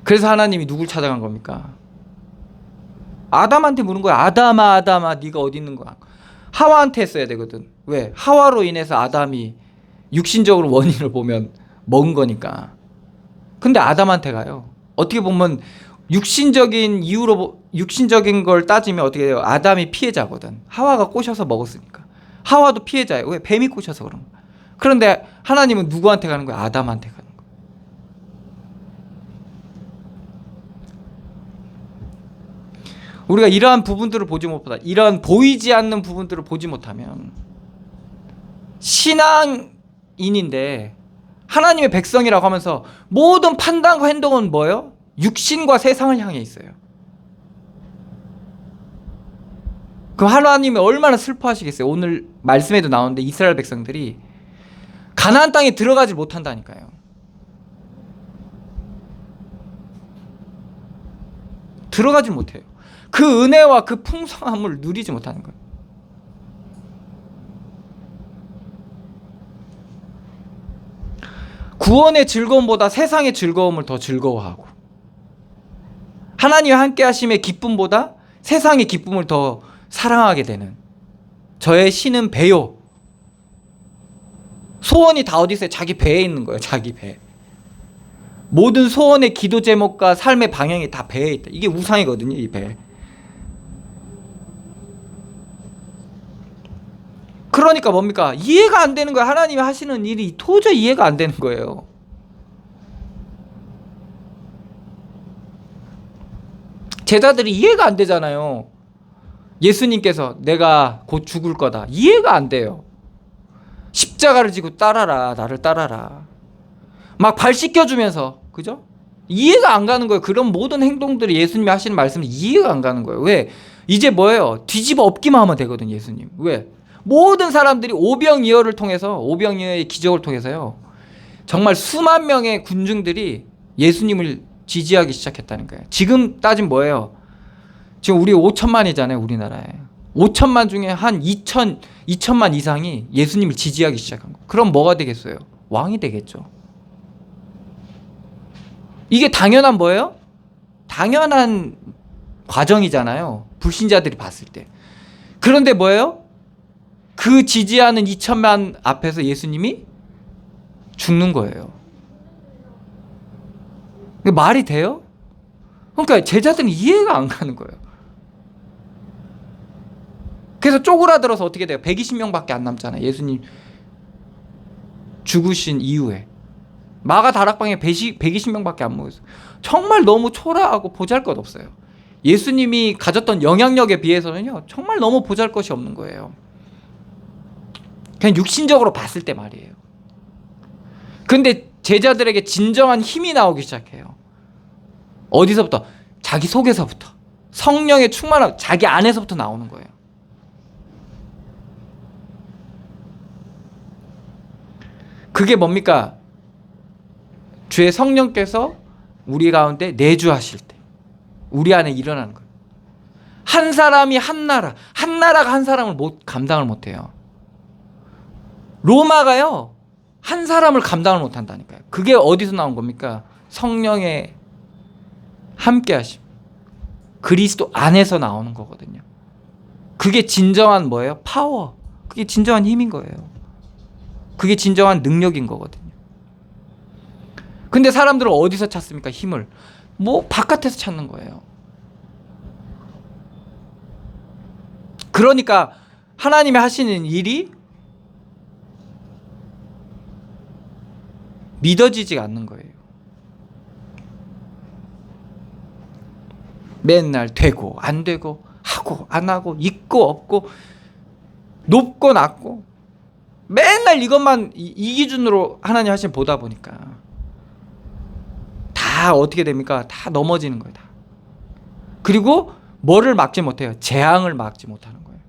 그래서 하나님이 누굴 찾아간 겁니까? 아담한테 물은 거야. 아담아 아담아 네가 어디 있는 거야? 하와한테 했어야 되거든. 왜? 하와로 인해서 아담이 육신적으로 원인을 보면 먹은 거니까. 근데 아담한테 가요. 어떻게 보면 육신적인 이유로 육신적인 걸 따지면 어떻게 돼요? 아담이 피해자거든. 하와가 꼬셔서 먹었으니까. 하와도 피해자예요. 왜? 뱀이 꼬셔서 그런 거야. 그런데 하나님은 누구한테 가는 거야? 아담한테 가는 거야. 우리가 이러한 부분들을 보지 못하다, 이러한 보이지 않는 부분들을 보지 못하면 신앙인인데 하나님의 백성이라고 하면서 모든 판단과 행동은 뭐예요? 육신과 세상을 향해 있어요. 그럼 하나님이 얼마나 슬퍼하시겠어요? 오늘 말씀에도 나오는데 이스라엘 백성들이 가나안 땅에 들어가지 못한다니까요. 들어가지 못해요. 그 은혜와 그 풍성함을 누리지 못하는 거예요. 구원의 즐거움보다 세상의 즐거움을 더 즐거워하고, 하나님과 함께 하심의 기쁨보다 세상의 기쁨을 더 사랑하게 되는, 저의 신은 배요. 소원이 다 어디 있어요? 자기 배에 있는 거예요. 자기 배. 모든 소원의 기도 제목과 삶의 방향이 다 배에 있다. 이게 우상이거든요. 이 배. 그러니까 뭡니까? 이해가 안 되는 거예요. 하나님이 하시는 일이 도저히 이해가 안 되는 거예요. 제자들이 이해가 안 되잖아요. 예수님께서 내가 곧 죽을 거다. 이해가 안 돼요. 십자가를 지고 따라라. 나를 따라라. 막 발 씻겨주면서, 그죠? 이해가 안 가는 거예요. 그런 모든 행동들이 예수님이 하시는 말씀이 이해가 안 가는 거예요. 왜? 이제 뭐예요? 뒤집어 엎기만 하면 되거든, 예수님. 왜? 모든 사람들이 오병이어를 통해서, 오병이어의 기적을 통해서요, 정말 수만 명의 군중들이 예수님을 지지하기 시작했다는 거예요. 지금 따지면 뭐예요? 지금 우리 5천만이잖아요, 우리나라에. 5천만 중에 한 2천만 이상이 예수님을 지지하기 시작한 거예요. 그럼 뭐가 되겠어요? 왕이 되겠죠. 이게 당연한 뭐예요? 당연한 과정이잖아요. 불신자들이 봤을 때. 그런데 뭐예요? 그 지지하는 2천만 앞에서 예수님이 죽는 거예요. 말이 돼요? 그러니까 제자들은 이해가 안 가는 거예요. 그래서 쪼그라들어서 어떻게 돼요? 120명밖에 안 남잖아요. 예수님 죽으신 이후에. 마가 다락방에 120명밖에 안 모였어요. 정말 너무 초라하고 보잘것없어요. 예수님이 가졌던 영향력에 비해서는요, 정말 너무 보잘것이 없는 거예요. 그냥 육신적으로 봤을 때 말이에요. 근데 제자들에게 진정한 힘이 나오기 시작해요. 어디서부터? 자기 속에서부터. 성령의 충만함, 자기 안에서부터 나오는 거예요. 그게 뭡니까? 주의 성령께서 우리 가운데 내주하실 때 우리 안에 일어나는 거예요. 한 사람이 한 나라가 한 사람을 감당을 못해요. 로마가요, 한 사람을 감당을 못한다니까요. 그게 어디서 나온 겁니까? 성령의 함께 하심, 그리스도 안에서 나오는 거거든요. 그게 진정한 뭐예요? 파워. 그게 진정한 힘인 거예요. 그게 진정한 능력인 거거든요. 근데 사람들은 어디서 찾습니까? 힘을. 뭐 바깥에서 찾는 거예요. 그러니까 하나님이 하시는 일이 믿어지지 않는 거예요. 맨날 되고 안 되고 하고 안 하고 있고 없고 높고 낮고 맨날 이것만 이 기준으로 하나님 하시면 보다 보니까 다 어떻게 됩니까? 다 넘어지는 거예요. 다. 그리고 뭐를 막지 못해요? 재앙을 막지 못하는 거예요.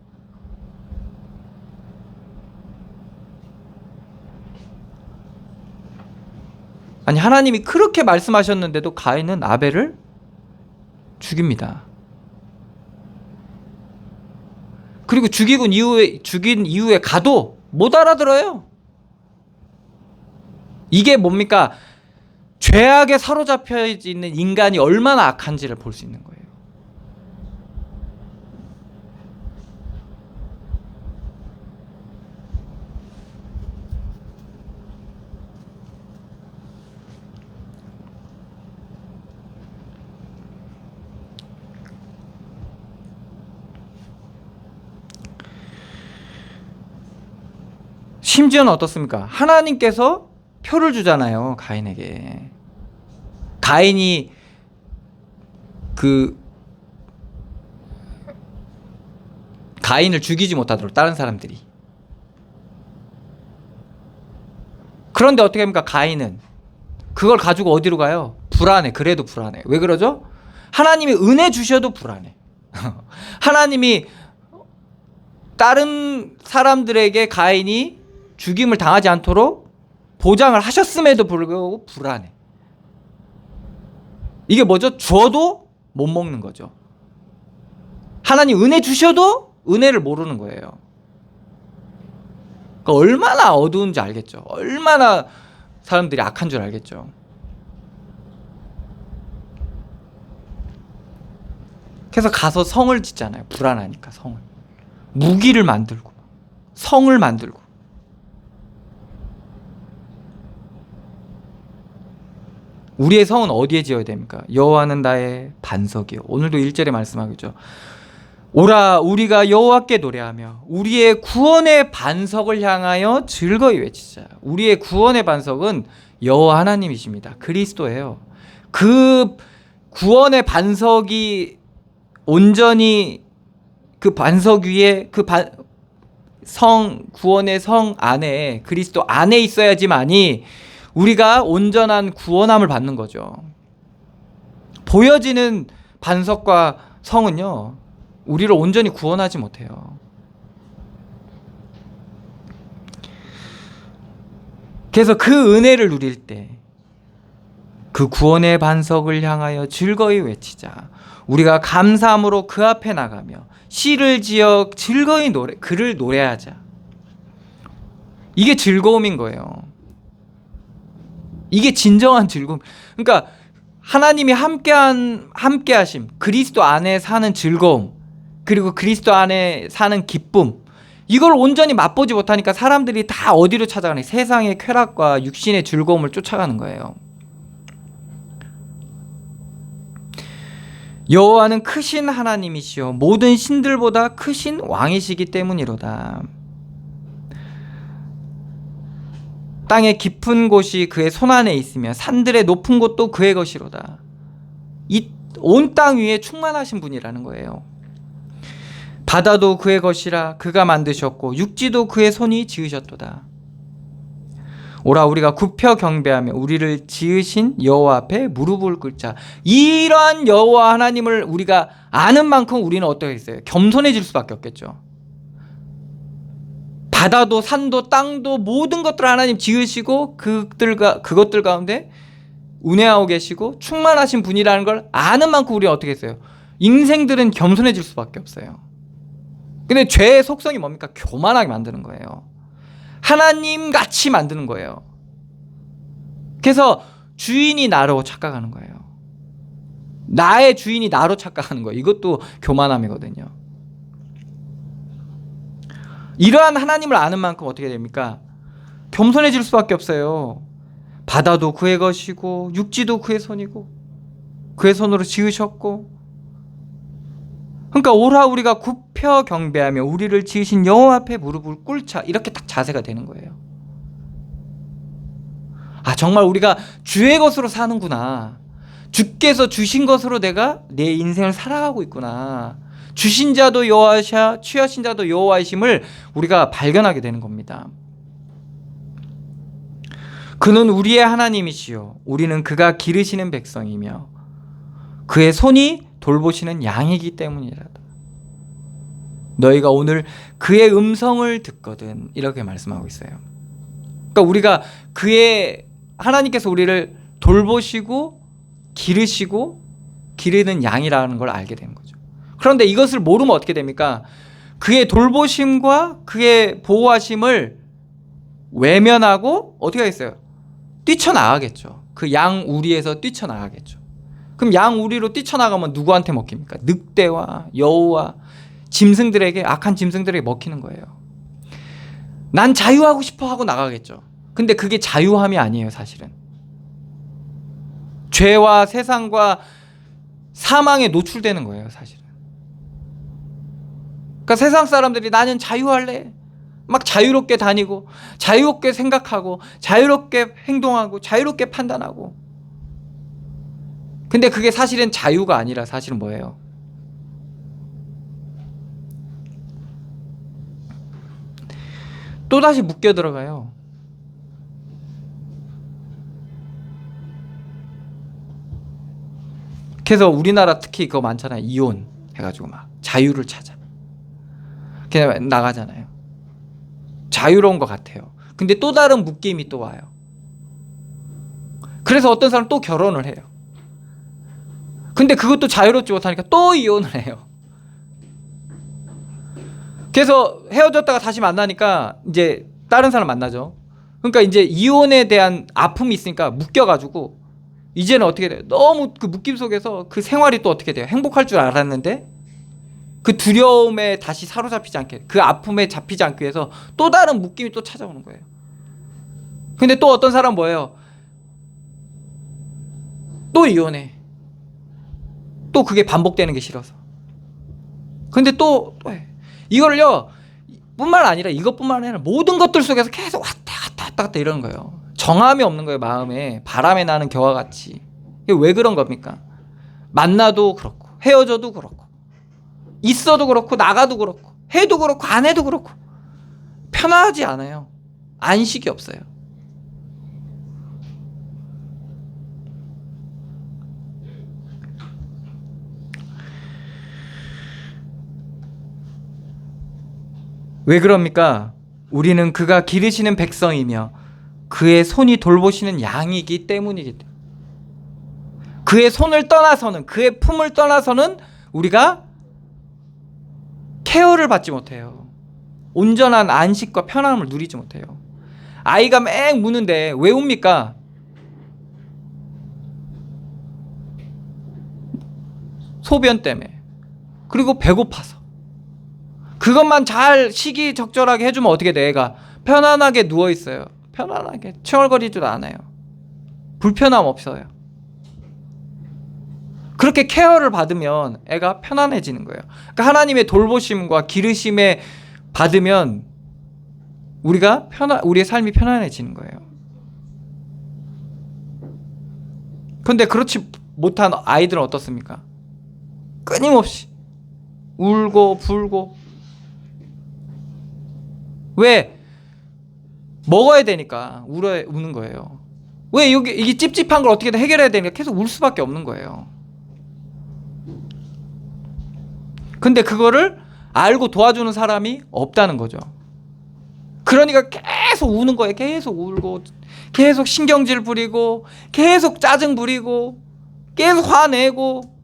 아니 하나님이 그렇게 말씀하셨는데도 가인은 아벨을 죽입니다. 그리고 죽인 이후에 가도 못 알아들어요. 이게 뭡니까? 죄악에 사로잡혀 있는 인간이 얼마나 악한지를 볼 수 있는 거예요. 심지어는 어떻습니까? 하나님께서 표를 주잖아요, 가인에게. 가인이 가인을 죽이지 못하도록 다른 사람들이. 그런데 어떻게 합니까? 가인은 그걸 가지고 어디로 가요? 불안해. 그래도 불안해. 왜 그러죠? 하나님이 은혜 주셔도 불안해. 하나님이 다른 사람들에게 가인이 죽임을 당하지 않도록 보장을 하셨음에도 불구하고 불안해. 이게 뭐죠? 줘도 못 먹는 거죠. 하나님 은혜 주셔도 은혜를 모르는 거예요. 그러니까 얼마나 어두운지 알겠죠. 얼마나 사람들이 악한 줄 알겠죠. 그래서 가서 성을 짓잖아요. 불안하니까 성을. 무기를 만들고 성을 만들고. 우리의 성은 어디에 지어야 됩니까? 여호와는 나의 반석이요. 오늘도 1절에 말씀하겠죠. 오라 우리가 여호와께 노래하며 우리의 구원의 반석을 향하여 즐거이 외치자. 우리의 구원의 반석은 여호와 하나님이십니다. 그리스도예요. 그 구원의 반석이 온전히 그 반석 위에 구원의 성 안에 그리스도 안에 있어야지만이 우리가 온전한 구원함을 받는 거죠. 보여지는 반석과 성은요, 우리를 온전히 구원하지 못해요. 그래서 그 은혜를 누릴 때 그 구원의 반석을 향하여 즐거이 외치자. 우리가 감사함으로 그 앞에 나가며 시를 지어 즐거이 그를 노래하자. 이게 즐거움인 거예요. 이게 진정한 즐거움. 그러니까 하나님이 함께하심, 그리스도 안에 사는 즐거움, 그리고 그리스도 안에 사는 기쁨, 이걸 온전히 맛보지 못하니까 사람들이 다 어디로 찾아가니? 세상의 쾌락과 육신의 즐거움을 쫓아가는 거예요. 여호와는 크신 하나님이시요 모든 신들보다 크신 왕이시기 때문이로다. 땅의 깊은 곳이 그의 손안에 있으며 산들의 높은 곳도 그의 것이로다. 이 온 땅 위에 충만하신 분이라는 거예요. 바다도 그의 것이라 그가 만드셨고 육지도 그의 손이 지으셨도다. 오라 우리가 굽혀 경배하며 우리를 지으신 여호와 앞에 무릎을 꿇자. 이러한 여호와 하나님을 우리가 아는 만큼 우리는 어떠겠어요? 겸손해질 수밖에 없겠죠. 바다도 산도 땅도 모든 것들을 하나님 지으시고 그것들 가운데 운행하고 계시고 충만하신 분이라는 걸 아는 만큼 우리는 어떻게 했어요? 인생들은 겸손해질 수밖에 없어요. 근데 죄의 속성이 뭡니까? 교만하게 만드는 거예요. 하나님 같이 만드는 거예요. 그래서 주인이 나로 착각하는 거예요. 나의 주인이 나로 착각하는 거예요. 이것도 교만함이거든요. 이러한 하나님을 아는 만큼 어떻게 됩니까? 겸손해질 수밖에 없어요. 바다도 그의 것이고 육지도 그의 손이고 그의 손으로 지으셨고, 그러니까 오라 우리가 굽혀 경배하며 우리를 지으신 여호와 앞에 무릎을 꿇자, 이렇게 딱 자세가 되는 거예요. 아, 정말 우리가 주의 것으로 사는구나. 주께서 주신 것으로 내가 내 인생을 살아가고 있구나. 주신 자도 여호와시야 취하신 자도 여호와이심을 우리가 발견하게 되는 겁니다. 그는 우리의 하나님이시요 우리는 그가 기르시는 백성이며 그의 손이 돌보시는 양이기 때문이라다. 너희가 오늘 그의 음성을 듣거든, 이렇게 말씀하고 있어요. 그러니까 우리가 하나님께서 우리를 돌보시고 기르시고 기르는 양이라는 걸 알게 되는 거죠. 그런데 이것을 모르면 어떻게 됩니까? 그의 돌보심과 그의 보호하심을 외면하고 어떻게 하겠어요? 뛰쳐나가겠죠. 그 양 우리에서 뛰쳐나가겠죠. 그럼 양 우리로 뛰쳐나가면 누구한테 먹힙니까? 늑대와 여우와 짐승들에게, 악한 짐승들에게 먹히는 거예요. 난 자유하고 싶어 하고 나가겠죠. 근데 그게 자유함이 아니에요, 사실은. 죄와 세상과 사망에 노출되는 거예요, 사실은. 그러니까 세상 사람들이 나는 자유할래, 막 자유롭게 다니고 자유롭게 생각하고 자유롭게 행동하고 자유롭게 판단하고, 근데 그게 사실은 자유가 아니라 사실은 뭐예요? 또다시 묶여 들어가요. 그래서 우리나라 특히 그거 많잖아요. 이혼 해가지고 막 자유를 찾아 그냥 나가잖아요. 자유로운 것 같아요. 근데 또 다른 묶임이 또 와요. 그래서 어떤 사람 또 결혼을 해요. 근데 그것도 자유롭지 못하니까 또 이혼을 해요. 그래서 헤어졌다가 다시 만나니까 이제 다른 사람 만나죠. 그러니까 이제 이혼에 대한 아픔이 있으니까 묶여가지고 이제는 어떻게 돼요? 너무 그 묶임 속에서 그 생활이 또 어떻게 돼요? 행복할 줄 알았는데 그 두려움에 다시 사로잡히지 않게, 그 아픔에 잡히지 않기 위해서 또 다른 묶임이 또 찾아오는 거예요. 근데 또 어떤 사람은 뭐예요? 또 이혼해. 또 그게 반복되는 게 싫어서. 근데 또 해. 이거를요, 뿐만 아니라 이것뿐만 아니라 모든 것들 속에서 계속 왔다 갔다 이러는 거예요. 정함이 없는 거예요. 마음에 바람에 나는 겨와 같이. 이게 왜 그런 겁니까? 만나도 그렇고 헤어져도 그렇고 있어도 그렇고 나가도 그렇고 해도 그렇고 안 해도 그렇고 편하지 않아요. 안식이 없어요. 왜 그럽니까? 우리는 그가 기르시는 백성이며 그의 손이 돌보시는 양이기 때문이기 때문에. 그의 손을 떠나서는, 그의 품을 떠나서는 우리가 케어를 받지 못해요. 온전한 안식과 편안함을 누리지 못해요. 아이가 맹 우는데 왜 웁니까? 소변 때문에. 그리고 배고파서. 그것만 잘 시기적절하게 해주면 어떻게 돼? 애가 편안하게 누워있어요. 편안하게 취얼거리지도 않아요. 불편함 없어요. 그렇게 케어를 받으면 애가 편안해지는 거예요. 그러니까 하나님의 돌보심과 기르심에 받으면 우리의 삶이 편안해지는 거예요. 그런데 그렇지 못한 아이들은 어떻습니까? 끊임없이 울고 불고. 왜? 먹어야 되니까 우는 거예요. 왜? 이게 찝찝한 걸 어떻게든 해결해야 되니까 계속 울 수밖에 없는 거예요. 근데 그거를 알고 도와주는 사람이 없다는 거죠. 그러니까 계속 우는 거예요. 계속 울고 계속 신경질 부리고 계속 짜증 부리고 계속 화내고.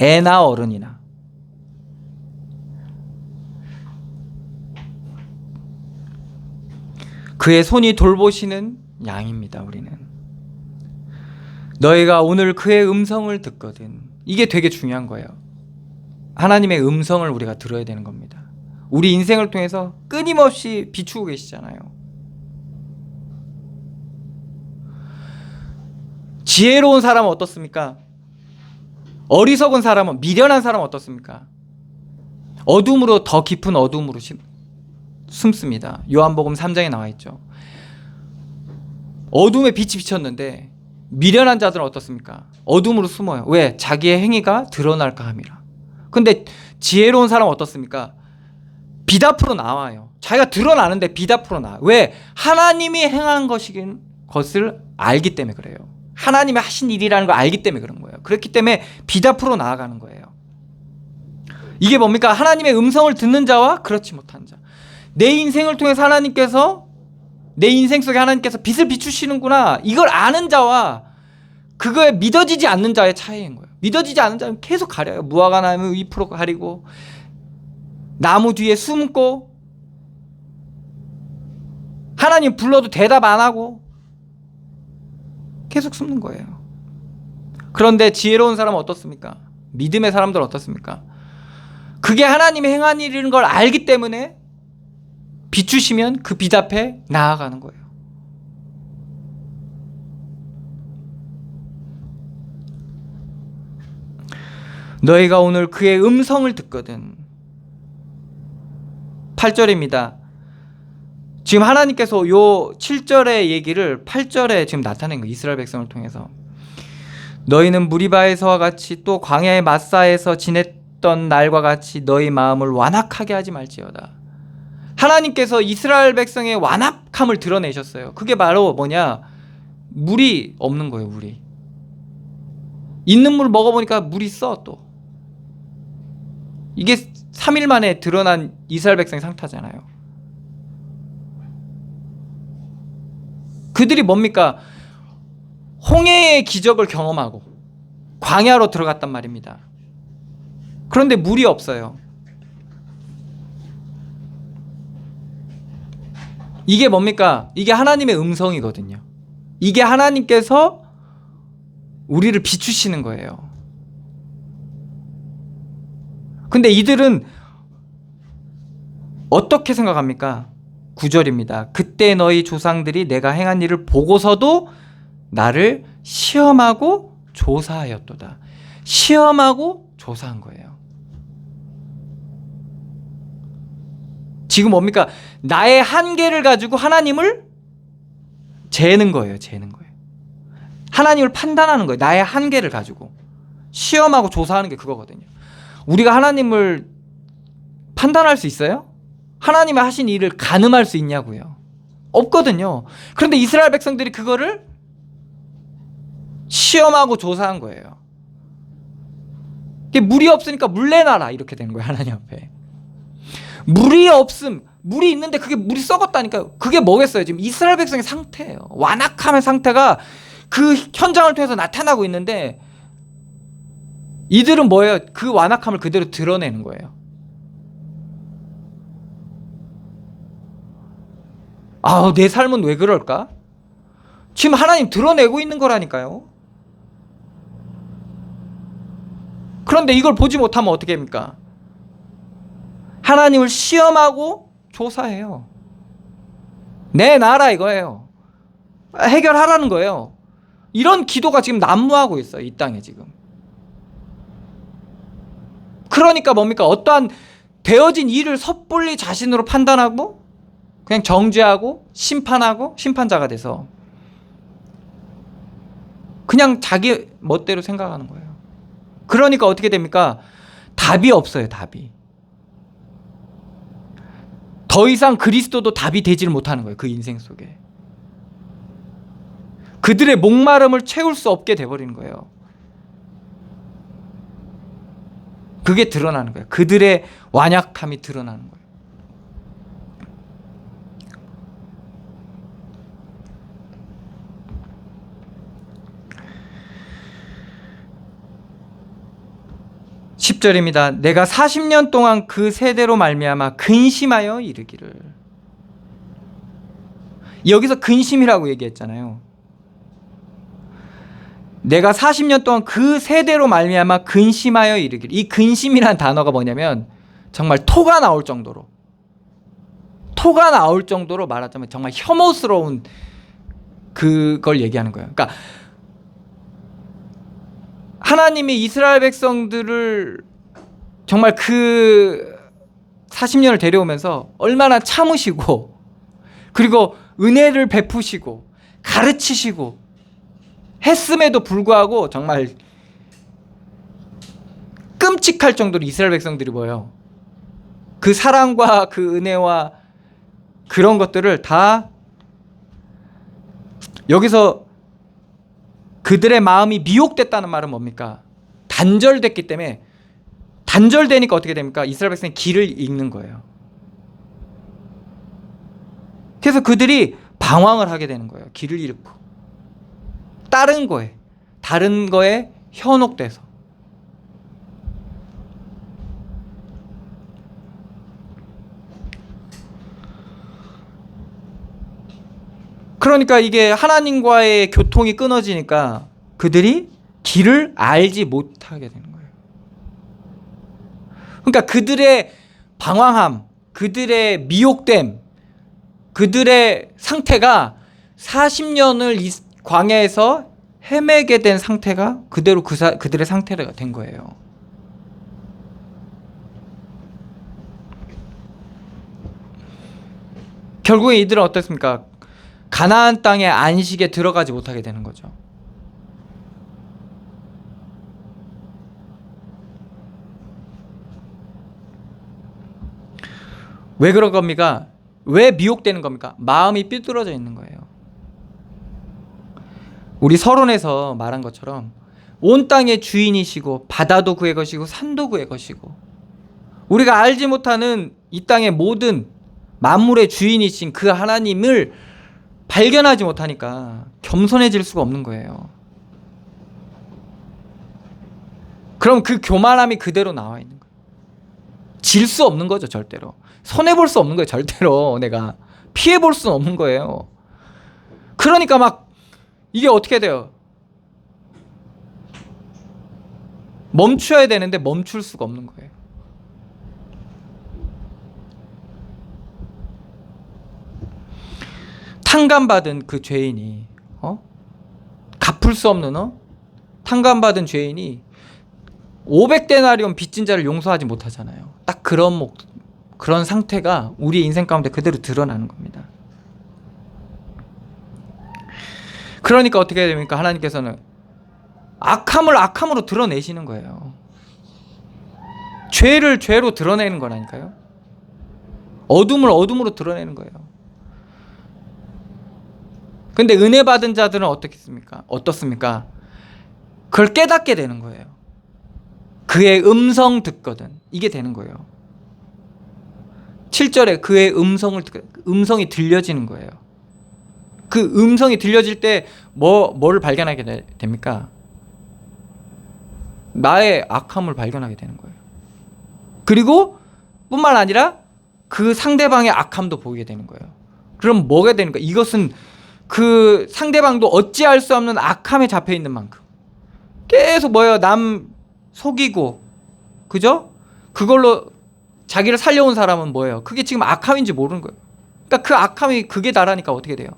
애나 어른이나. 그의 손이 돌보시는 양입니다. 우리는. 너희가 오늘 그의 음성을 듣거든. 이게 되게 중요한 거예요. 하나님의 음성을 우리가 들어야 되는 겁니다. 우리 인생을 통해서 끊임없이 비추고 계시잖아요. 지혜로운 사람은 어떻습니까? 어리석은 사람은, 미련한 사람은 어떻습니까? 어둠으로, 더 깊은 어둠으로 숨습니다. 요한복음 3장에 나와 있죠. 어둠에 빛이 비쳤는데 미련한 자들은 어떻습니까? 어둠으로 숨어요. 왜? 자기의 행위가 드러날까 함이라. 근데 지혜로운 사람은 어떻습니까? 빛 앞으로 나와요. 자기가 드러나는데 빛 앞으로 나와요. 왜? 하나님이 행한 것을 알기 때문에 그래요. 하나님이 하신 일이라는 걸 알기 때문에 그런 거예요. 그렇기 때문에 빛 앞으로 나아가는 거예요. 이게 뭡니까? 하나님의 음성을 듣는 자와 그렇지 못한 자. 내 인생을 통해서 하나님께서, 내 인생 속에 하나님께서 빛을 비추시는구나, 이걸 아는 자와 그거에 믿어지지 않는 자의 차이인 거예요. 믿어지지 않는 자는 계속 가려요. 무화과 나무 잎으로 가리고, 나무 뒤에 숨고, 하나님 불러도 대답 안 하고 계속 숨는 거예요. 그런데 지혜로운 사람은 어떻습니까? 믿음의 사람들은 어떻습니까? 그게 하나님이 행한 일인 걸 알기 때문에 비추시면 그 빛 앞에 나아가는 거예요. 너희가 오늘 그의 음성을 듣거든. 8절입니다. 지금 하나님께서 요 7절의 얘기를 8절에 지금 나타낸 거예요. 이스라엘 백성을 통해서. 너희는 무리바에서와 같이 또 광야의 마사에서 지냈던 날과 같이 너희 마음을 완악하게 하지 말지어다. 하나님께서 이스라엘 백성의 완악함을 드러내셨어요. 그게 바로 뭐냐? 물이 없는 거예요. 물이. 있는 물 먹어보니까 물이 써 또. 이게 3일 만에 드러난 이스라엘 백성의 상태잖아요. 그들이 뭡니까? 홍해의 기적을 경험하고 광야로 들어갔단 말입니다. 그런데 물이 없어요. 이게 뭡니까? 이게 하나님의 음성이거든요. 이게 하나님께서 우리를 비추시는 거예요. 근데 이들은 어떻게 생각합니까? 9절입니다. 그때 너희 조상들이 내가 행한 일을 보고서도 나를 시험하고 조사하였도다. 시험하고 조사한 거예요. 지금 뭡니까? 나의 한계를 가지고 하나님을 재는 거예요. 재는 거예요. 하나님을 판단하는 거예요. 나의 한계를 가지고. 시험하고 조사하는 게 그거거든요. 우리가 하나님을 판단할 수 있어요? 하나님이 하신 일을 가늠할 수 있냐고요? 없거든요. 그런데 이스라엘 백성들이 그거를 시험하고 조사한 거예요. 물이 없으니까 물 내놔라 이렇게 되는 거예요. 하나님 앞에. 물이 없음, 물이 있는데 그게 물이 썩었다니까요. 그게 뭐겠어요? 지금 이스라엘 백성의 상태예요. 완악함의 상태가 그 현장을 통해서 나타나고 있는데 이들은 뭐예요? 그 완악함을 그대로 드러내는 거예요. 내 삶은 왜 그럴까? 지금 하나님 드러내고 있는 거라니까요. 그런데 이걸 보지 못하면 어떻게 합니까? 하나님을 시험하고 조사해요. 내놔라 이거예요. 해결하라는 거예요. 이런 기도가 지금 난무하고 있어요. 이 땅에 지금. 그러니까 뭡니까? 어떠한 되어진 일을 섣불리 자신으로 판단하고 그냥 정죄하고 심판하고 심판자가 돼서 그냥 자기 멋대로 생각하는 거예요. 그러니까 어떻게 됩니까? 답이 없어요. 답이. 더 이상 그리스도도 답이 되지를 못하는 거예요. 그 인생 속에. 그들의 목마름을 채울 수 없게 돼버리는 거예요. 그게 드러나는 거예요. 그들의 완약함이 드러나는 거예요. (10절입니다) 내가 40년 동안 그 세대로 말미암아 근심하여 이르기를. 여기서 근심이라고 얘기했잖아요. 내가 40년 동안 그 세대로 말미암아 근심하여 이르기를. 이 근심이라는 단어가 뭐냐면 정말 토가 나올 정도로 토가 나올 정도로 말하자면 정말 혐오스러운 그걸 얘기하는 거예요. 그러니까 하나님이 이스라엘 백성들을 정말 그 40년을 데려오면서 얼마나 참으시고 그리고 은혜를 베푸시고 가르치시고 했음에도 불구하고 정말 끔찍할 정도로 이스라엘 백성들이 뭐예요? 그 사랑과 그 은혜와 그런 것들을 다 여기서 그들의 마음이 미혹됐다는 말은 뭡니까? 단절됐기 때문에 단절되니까 어떻게 됩니까? 이스라엘 백성이 길을 잃는 거예요. 그래서 그들이 방황을 하게 되는 거예요. 길을 잃고 다른 거에 현혹돼서. 그러니까 이게 하나님과의 교통이 끊어지니까 그들이 길을 알지 못하게 되는 거예요. 그러니까 그들의 방황함, 그들의 미혹됨, 그들의 상태가 40년을 이 광야에서 헤매게 된 상태가 그대로 그들의 상태가 된 거예요. 결국에 이들은 어떻습니까? 가나안 땅의 안식에 들어가지 못하게 되는 거죠. 왜 그런 겁니까? 왜 미혹되는 겁니까? 마음이 삐뚤어져 있는 거예요. 우리 서론에서 말한 것처럼 온 땅의 주인이시고 바다도 그의 것이고 산도 그의 것이고 우리가 알지 못하는 이 땅의 모든 만물의 주인이신 그 하나님을 발견하지 못하니까 겸손해질 수가 없는 거예요. 그럼 그 교만함이 그대로 나와 있는 거예요. 질 수 없는 거죠, 절대로. 손해볼 수 없는 거예요, 절대로. 내가 피해볼 수는 없는 거예요. 그러니까 막 이게 어떻게 돼요? 멈춰야 되는데 멈출 수가 없는 거예요. 탕감받은 그 죄인이 갚을 수 없는 탕감받은 죄인이 500데나리온 빚진 자를 용서하지 못하잖아요. 딱 그런 상태가 우리의 인생 가운데 그대로 드러나는 겁니다. 그러니까 어떻게 됩니까? 하나님께서는 악함을 악함으로 드러내시는 거예요. 죄를 죄로 드러내는 거라니까요. 어둠을 어둠으로 드러내는 거예요. 근데 은혜 받은 자들은 어떻습니까? 그걸 깨닫게 되는 거예요. 그의 음성 듣거든. 이게 되는 거예요. 7절에 그의 음성이 들려지는 거예요. 그 음성이 들려질 때 뭐를 발견하게 됩니까? 나의 악함을 발견하게 되는 거예요. 그리고 뿐만 아니라 그 상대방의 악함도 보이게 되는 거예요. 그럼 뭐가 되는가? 이것은 그 상대방도 어찌할 수 없는 악함에 잡혀 있는 만큼 계속 남 속이고, 그죠? 그걸로 자기를 살려온 사람은 뭐예요? 그게 지금 악함인지 모르는 거예요. 그러니까 그 악함이 극에 달하니까 어떻게 돼요?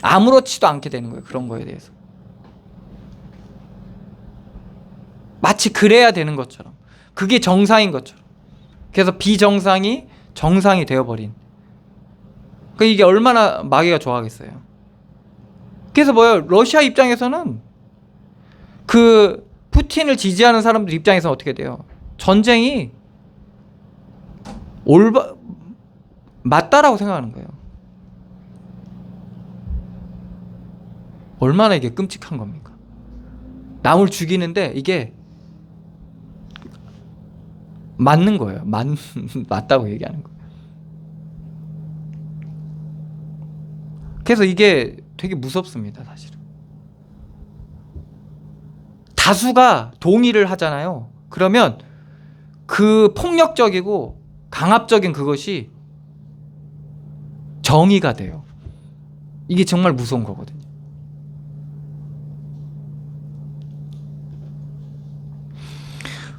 아무렇지도 않게 되는 거예요. 그런 거에 대해서. 마치 그래야 되는 것처럼, 그게 정상인 것처럼. 그래서 비정상이 정상이 되어버린. 그러니까 이게 얼마나 마귀가 좋아하겠어요. 그래서 러시아 입장에서는 그 푸틴을 지지하는 사람들 입장에서는 어떻게 돼요? 전쟁이 맞다라고 생각하는 거예요. 얼마나 이게 끔찍한 겁니까? 남을 죽이는데 이게 맞는 거예요. 맞다고 얘기하는 거예요. 그래서 이게 되게 무섭습니다, 사실은. 다수가 동의를 하잖아요. 그러면 그 폭력적이고 강압적인 그것이 정의가 돼요. 이게 정말 무서운 거거든요.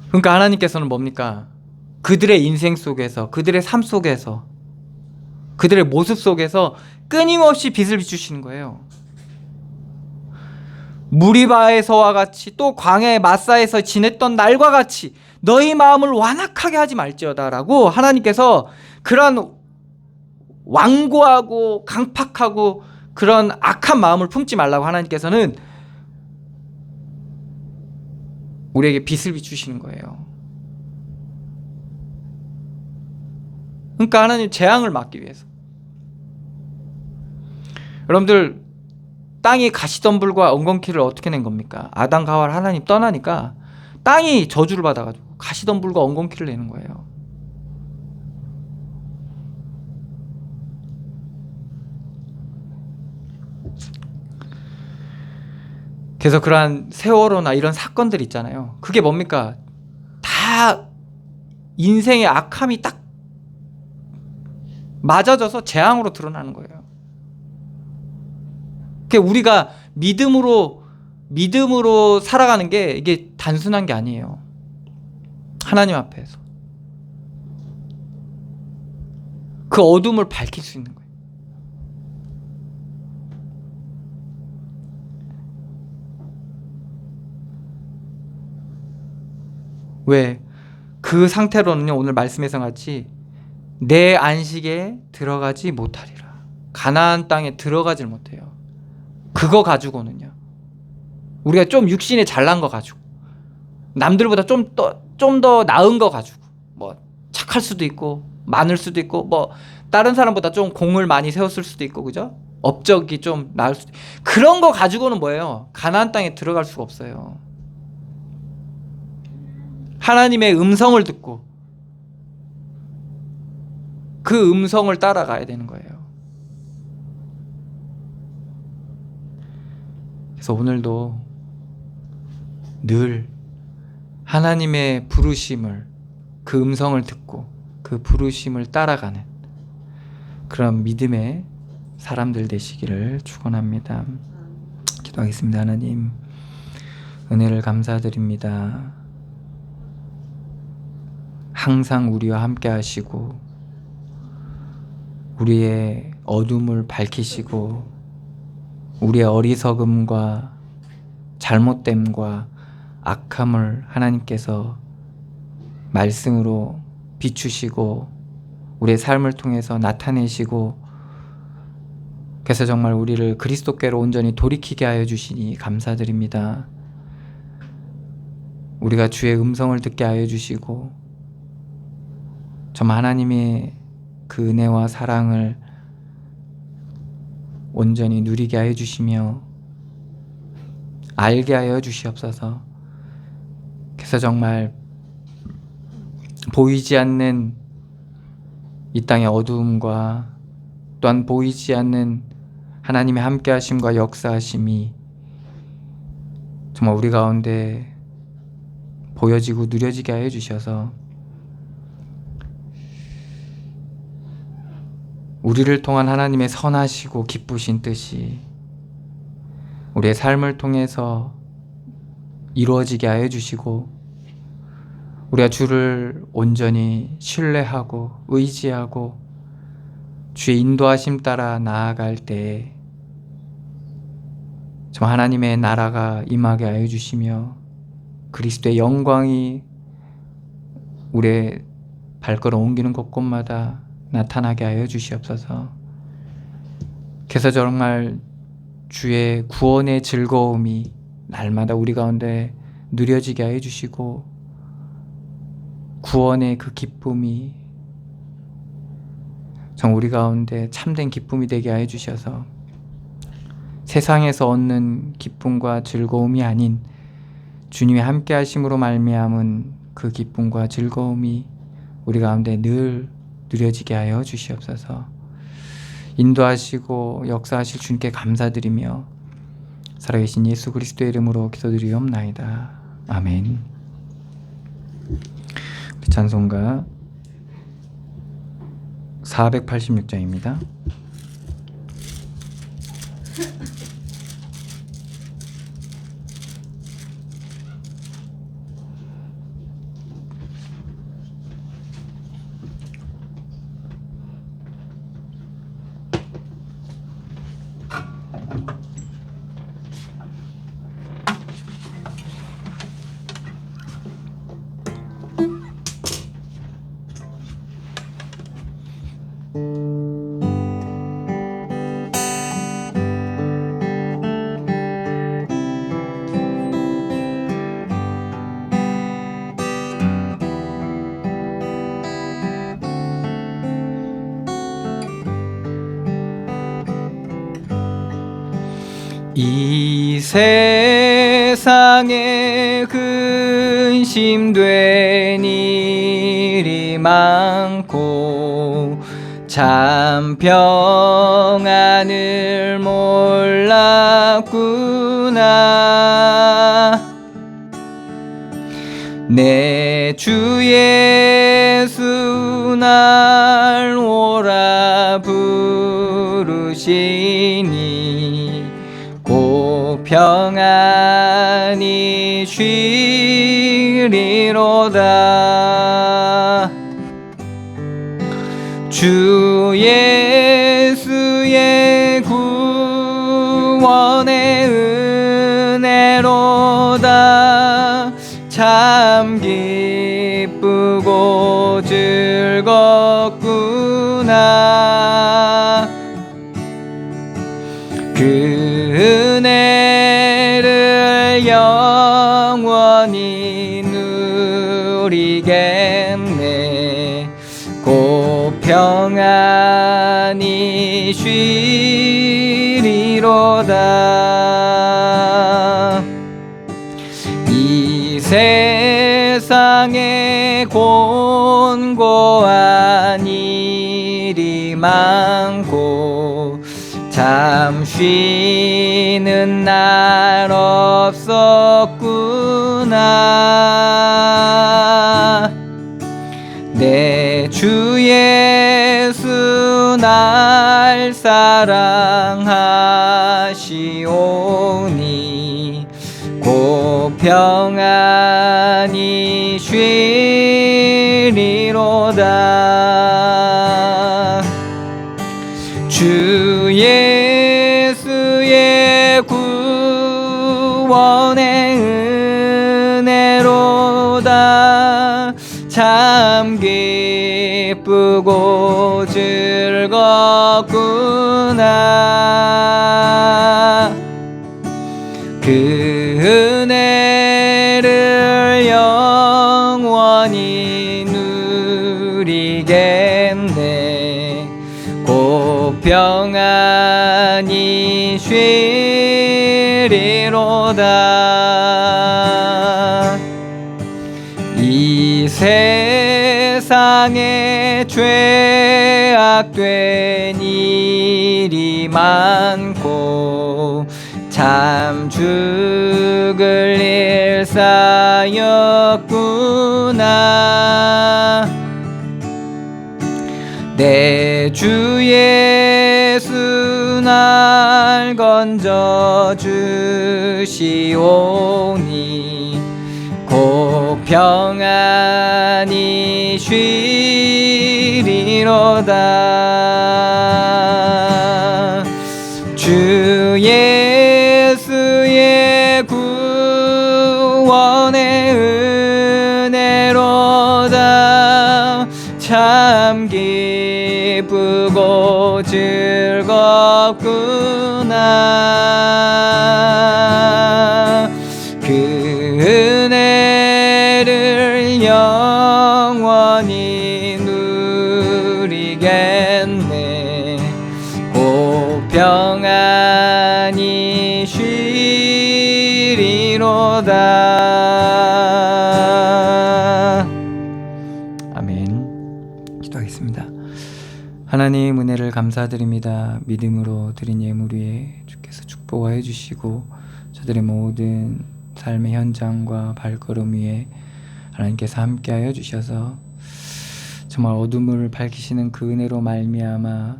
그러니까 하나님께서는 뭡니까? 그들의 인생 속에서, 그들의 삶 속에서, 그들의 모습 속에서 끊임없이 빛을 비추시는 거예요. 무리바에서와 같이 또 광야의 마사에서 지냈던 날과 같이 너희 마음을 완악하게 하지 말지어다 라고 하나님께서 그런 완고하고 강팍하고 그런 악한 마음을 품지 말라고 하나님께서는 우리에게 빛을 비추시는 거예요. 그러니까 하나님 재앙을 막기 위해서. 여러분들 땅이 가시덤불과 엉겅퀴를 어떻게 낸 겁니까? 아담과 하와를 하나님 떠나니까 땅이 저주를 받아가지고 가시덤불과 엉겅퀴를 내는 거예요. 그래서 그러한 세월호나 이런 사건들 있잖아요. 그게 뭡니까? 다 인생의 악함이 딱 맞아져서 재앙으로 드러나는 거예요. 우리가 믿음으로 살아가는 게 이게 단순한 게 아니에요. 하나님 앞에서 그 어둠을 밝힐 수 있는 거예요. 왜? 그 상태로는요, 오늘 말씀에서 같이 내 안식에 들어가지 못하리라. 가나안 땅에 들어가질 못해요. 그거 가지고는요, 우리가 좀 육신에 잘난 거 가지고, 남들보다 좀 더 나은 거 가지고, 뭐 착할 수도 있고 많을 수도 있고, 뭐 다른 사람보다 좀 공을 많이 세웠을 수도 있고, 그죠? 업적이 좀 나을 수도 있고, 그런 거 가지고는 뭐예요? 가나안 땅에 들어갈 수가 없어요. 하나님의 음성을 듣고 그 음성을 따라가야 되는 거예요. 그래서 오늘도 늘 하나님의 부르심을, 그 음성을 듣고 그 부르심을 따라가는 그런 믿음의 사람들 되시기를 축원합니다. 기도하겠습니다. 하나님, 은혜를 감사드립니다. 항상 우리와 함께 하시고 우리의 어둠을 밝히시고 우리의 어리석음과 잘못됨과 악함을 하나님께서 말씀으로 비추시고 우리의 삶을 통해서 나타내시고, 그래서 정말 우리를 그리스도께로 온전히 돌이키게 하여 주시니 감사드립니다. 우리가 주의 음성을 듣게 하여 주시고 정말 하나님의 그 은혜와 사랑을 온전히 누리게 하여 주시며 알게 하여 주시옵소서. 그래서 정말 보이지 않는 이 땅의 어두움과 또한 보이지 않는 하나님의 함께하심과 역사하심이 정말 우리 가운데 보여지고 누려지게 하여 주셔서 우리를 통한 하나님의 선하시고 기쁘신 뜻이 우리의 삶을 통해서 이루어지게 하여 주시고, 우리가 주를 온전히 신뢰하고 의지하고 주의 인도하심 따라 나아갈 때에 정말 하나님의 나라가 임하게 하여 주시며 그리스도의 영광이 우리의 발걸음 옮기는 곳곳마다 나타나게 하여 주시옵소서. 그래서 정말 주의 구원의 즐거움이 날마다 우리 가운데 누려지게 하여 주시고 구원의 그 기쁨이 정말 우리 가운데 참된 기쁨이 되게 하여 주셔서 세상에서 얻는 기쁨과 즐거움이 아닌 주님의 함께 하심으로 말미암은 그 기쁨과 즐거움이 우리 가운데 늘 누려지게 하여 주시옵소서. 인도하시고 역사하실 주님께 감사드리며 살아계신 예수 그리스도의 이름으로 기도드리옵나이다. 아멘. 우리 찬송가 486장입니다. 이 세상에 근심된 일이 많고 참 평안을 몰랐구나. 내 주 예수 날 오라 부르시니 곧 평안히 쉬리로다. 주 예수의 구원의 은혜로다. 참 기쁘고 즐겁구나. 그 은혜를 영원히 누리겠네. 곧 평안히 쉬리로다. 이 세상에 곤고한 일이 많고 참 쉬는 날 없었구나. 내 주 예수 날 사랑하시오니 곧 평안히 쉬리로다. 주 예수의 구원의 은혜로다. 참 기쁘고 즐겁구나. 그 은혜를 영원히 누리겠네. 곧 평안히 쉬리로다. 이 세상에 죄악된 일이 많고 참 죽을 일사였구나. 내 주 예수 날 건져 주시오니 곧 평안히 쉬리로다. 주 예수의 구원의 은혜로다. 참 기쁘고 즐겁구나. 그 은혜를 영원히 누리겠네. 곧 평안히 쉬리로다. 아멘. 기도하겠습니다. 하나님 은혜를 감사드립니다. 믿음으로 드린 예물 위에 주께서 축복하여 주시고 저들의 모든 삶의 현장과 발걸음 위에 하나님께서 함께하여 주셔서 정말 어둠을 밝히시는 그 은혜로 말미암아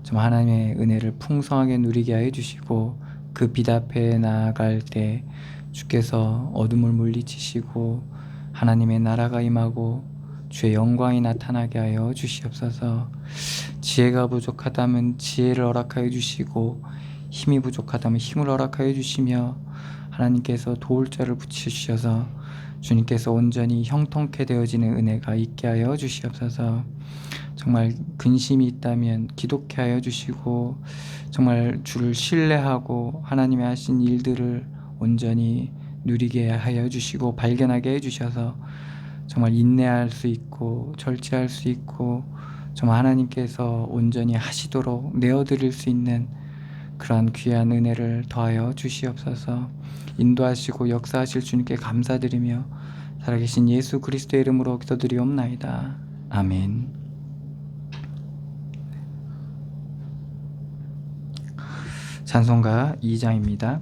정말 하나님의 은혜를 풍성하게 누리게 하여 주시고 그 빛 앞에 나아갈 때 주께서 어둠을 물리치시고 하나님의 나라가 임하고 주의 영광이 나타나게 하여 주시옵소서. 지혜가 부족하다면 지혜를 허락하여 주시고 힘이 부족하다면 힘을 허락하여 주시며 하나님께서 도울 자를 붙이셔서 주님께서 온전히 형통케 되어지는 은혜가 있게 하여 주시옵소서. 정말 근심이 있다면 기독케 하여 주시고 정말 주를 신뢰하고 하나님이 하신 일들을 온전히 누리게 하여 주시고 발견하게 해주셔서 정말 인내할 수 있고 절제할 수 있고 정말 하나님께서 온전히 하시도록 내어드릴 수 있는 그러한 귀한 은혜를 더하여 주시옵소서. 인도하시고 역사하실 주님께 감사드리며 살아계신 예수 그리스도의 이름으로 기도드리옵나이다. 아멘. 찬송가 2장입니다.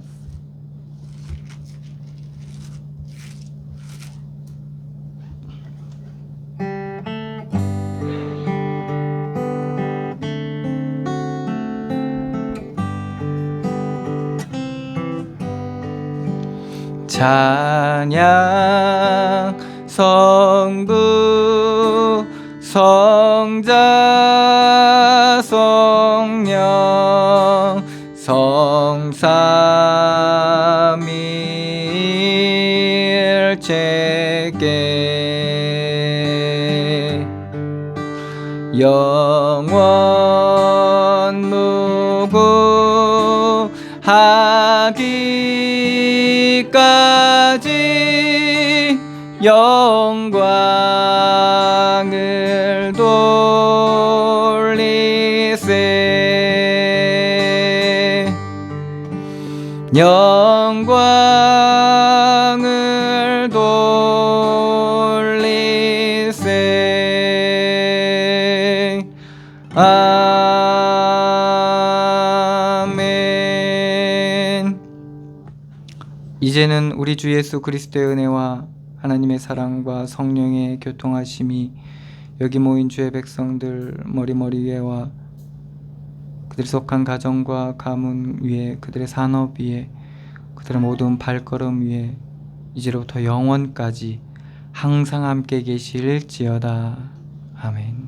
찬양 성부 성자 성령 성삼일체계 영원 무궁하기까지 영광을 돌리세 영광을 돌리세 아멘. 이제는 우리 주 예수 그리스도의 은혜와 하나님의 사랑과 성령의 교통하심이 여기 모인 주의 백성들 머리머리 위에와 그들이 속한 가정과 가문 위에 그들의 산업 위에 그들의 모든 발걸음 위에 이제로부터 영원까지 항상 함께 계실지어다. 아멘.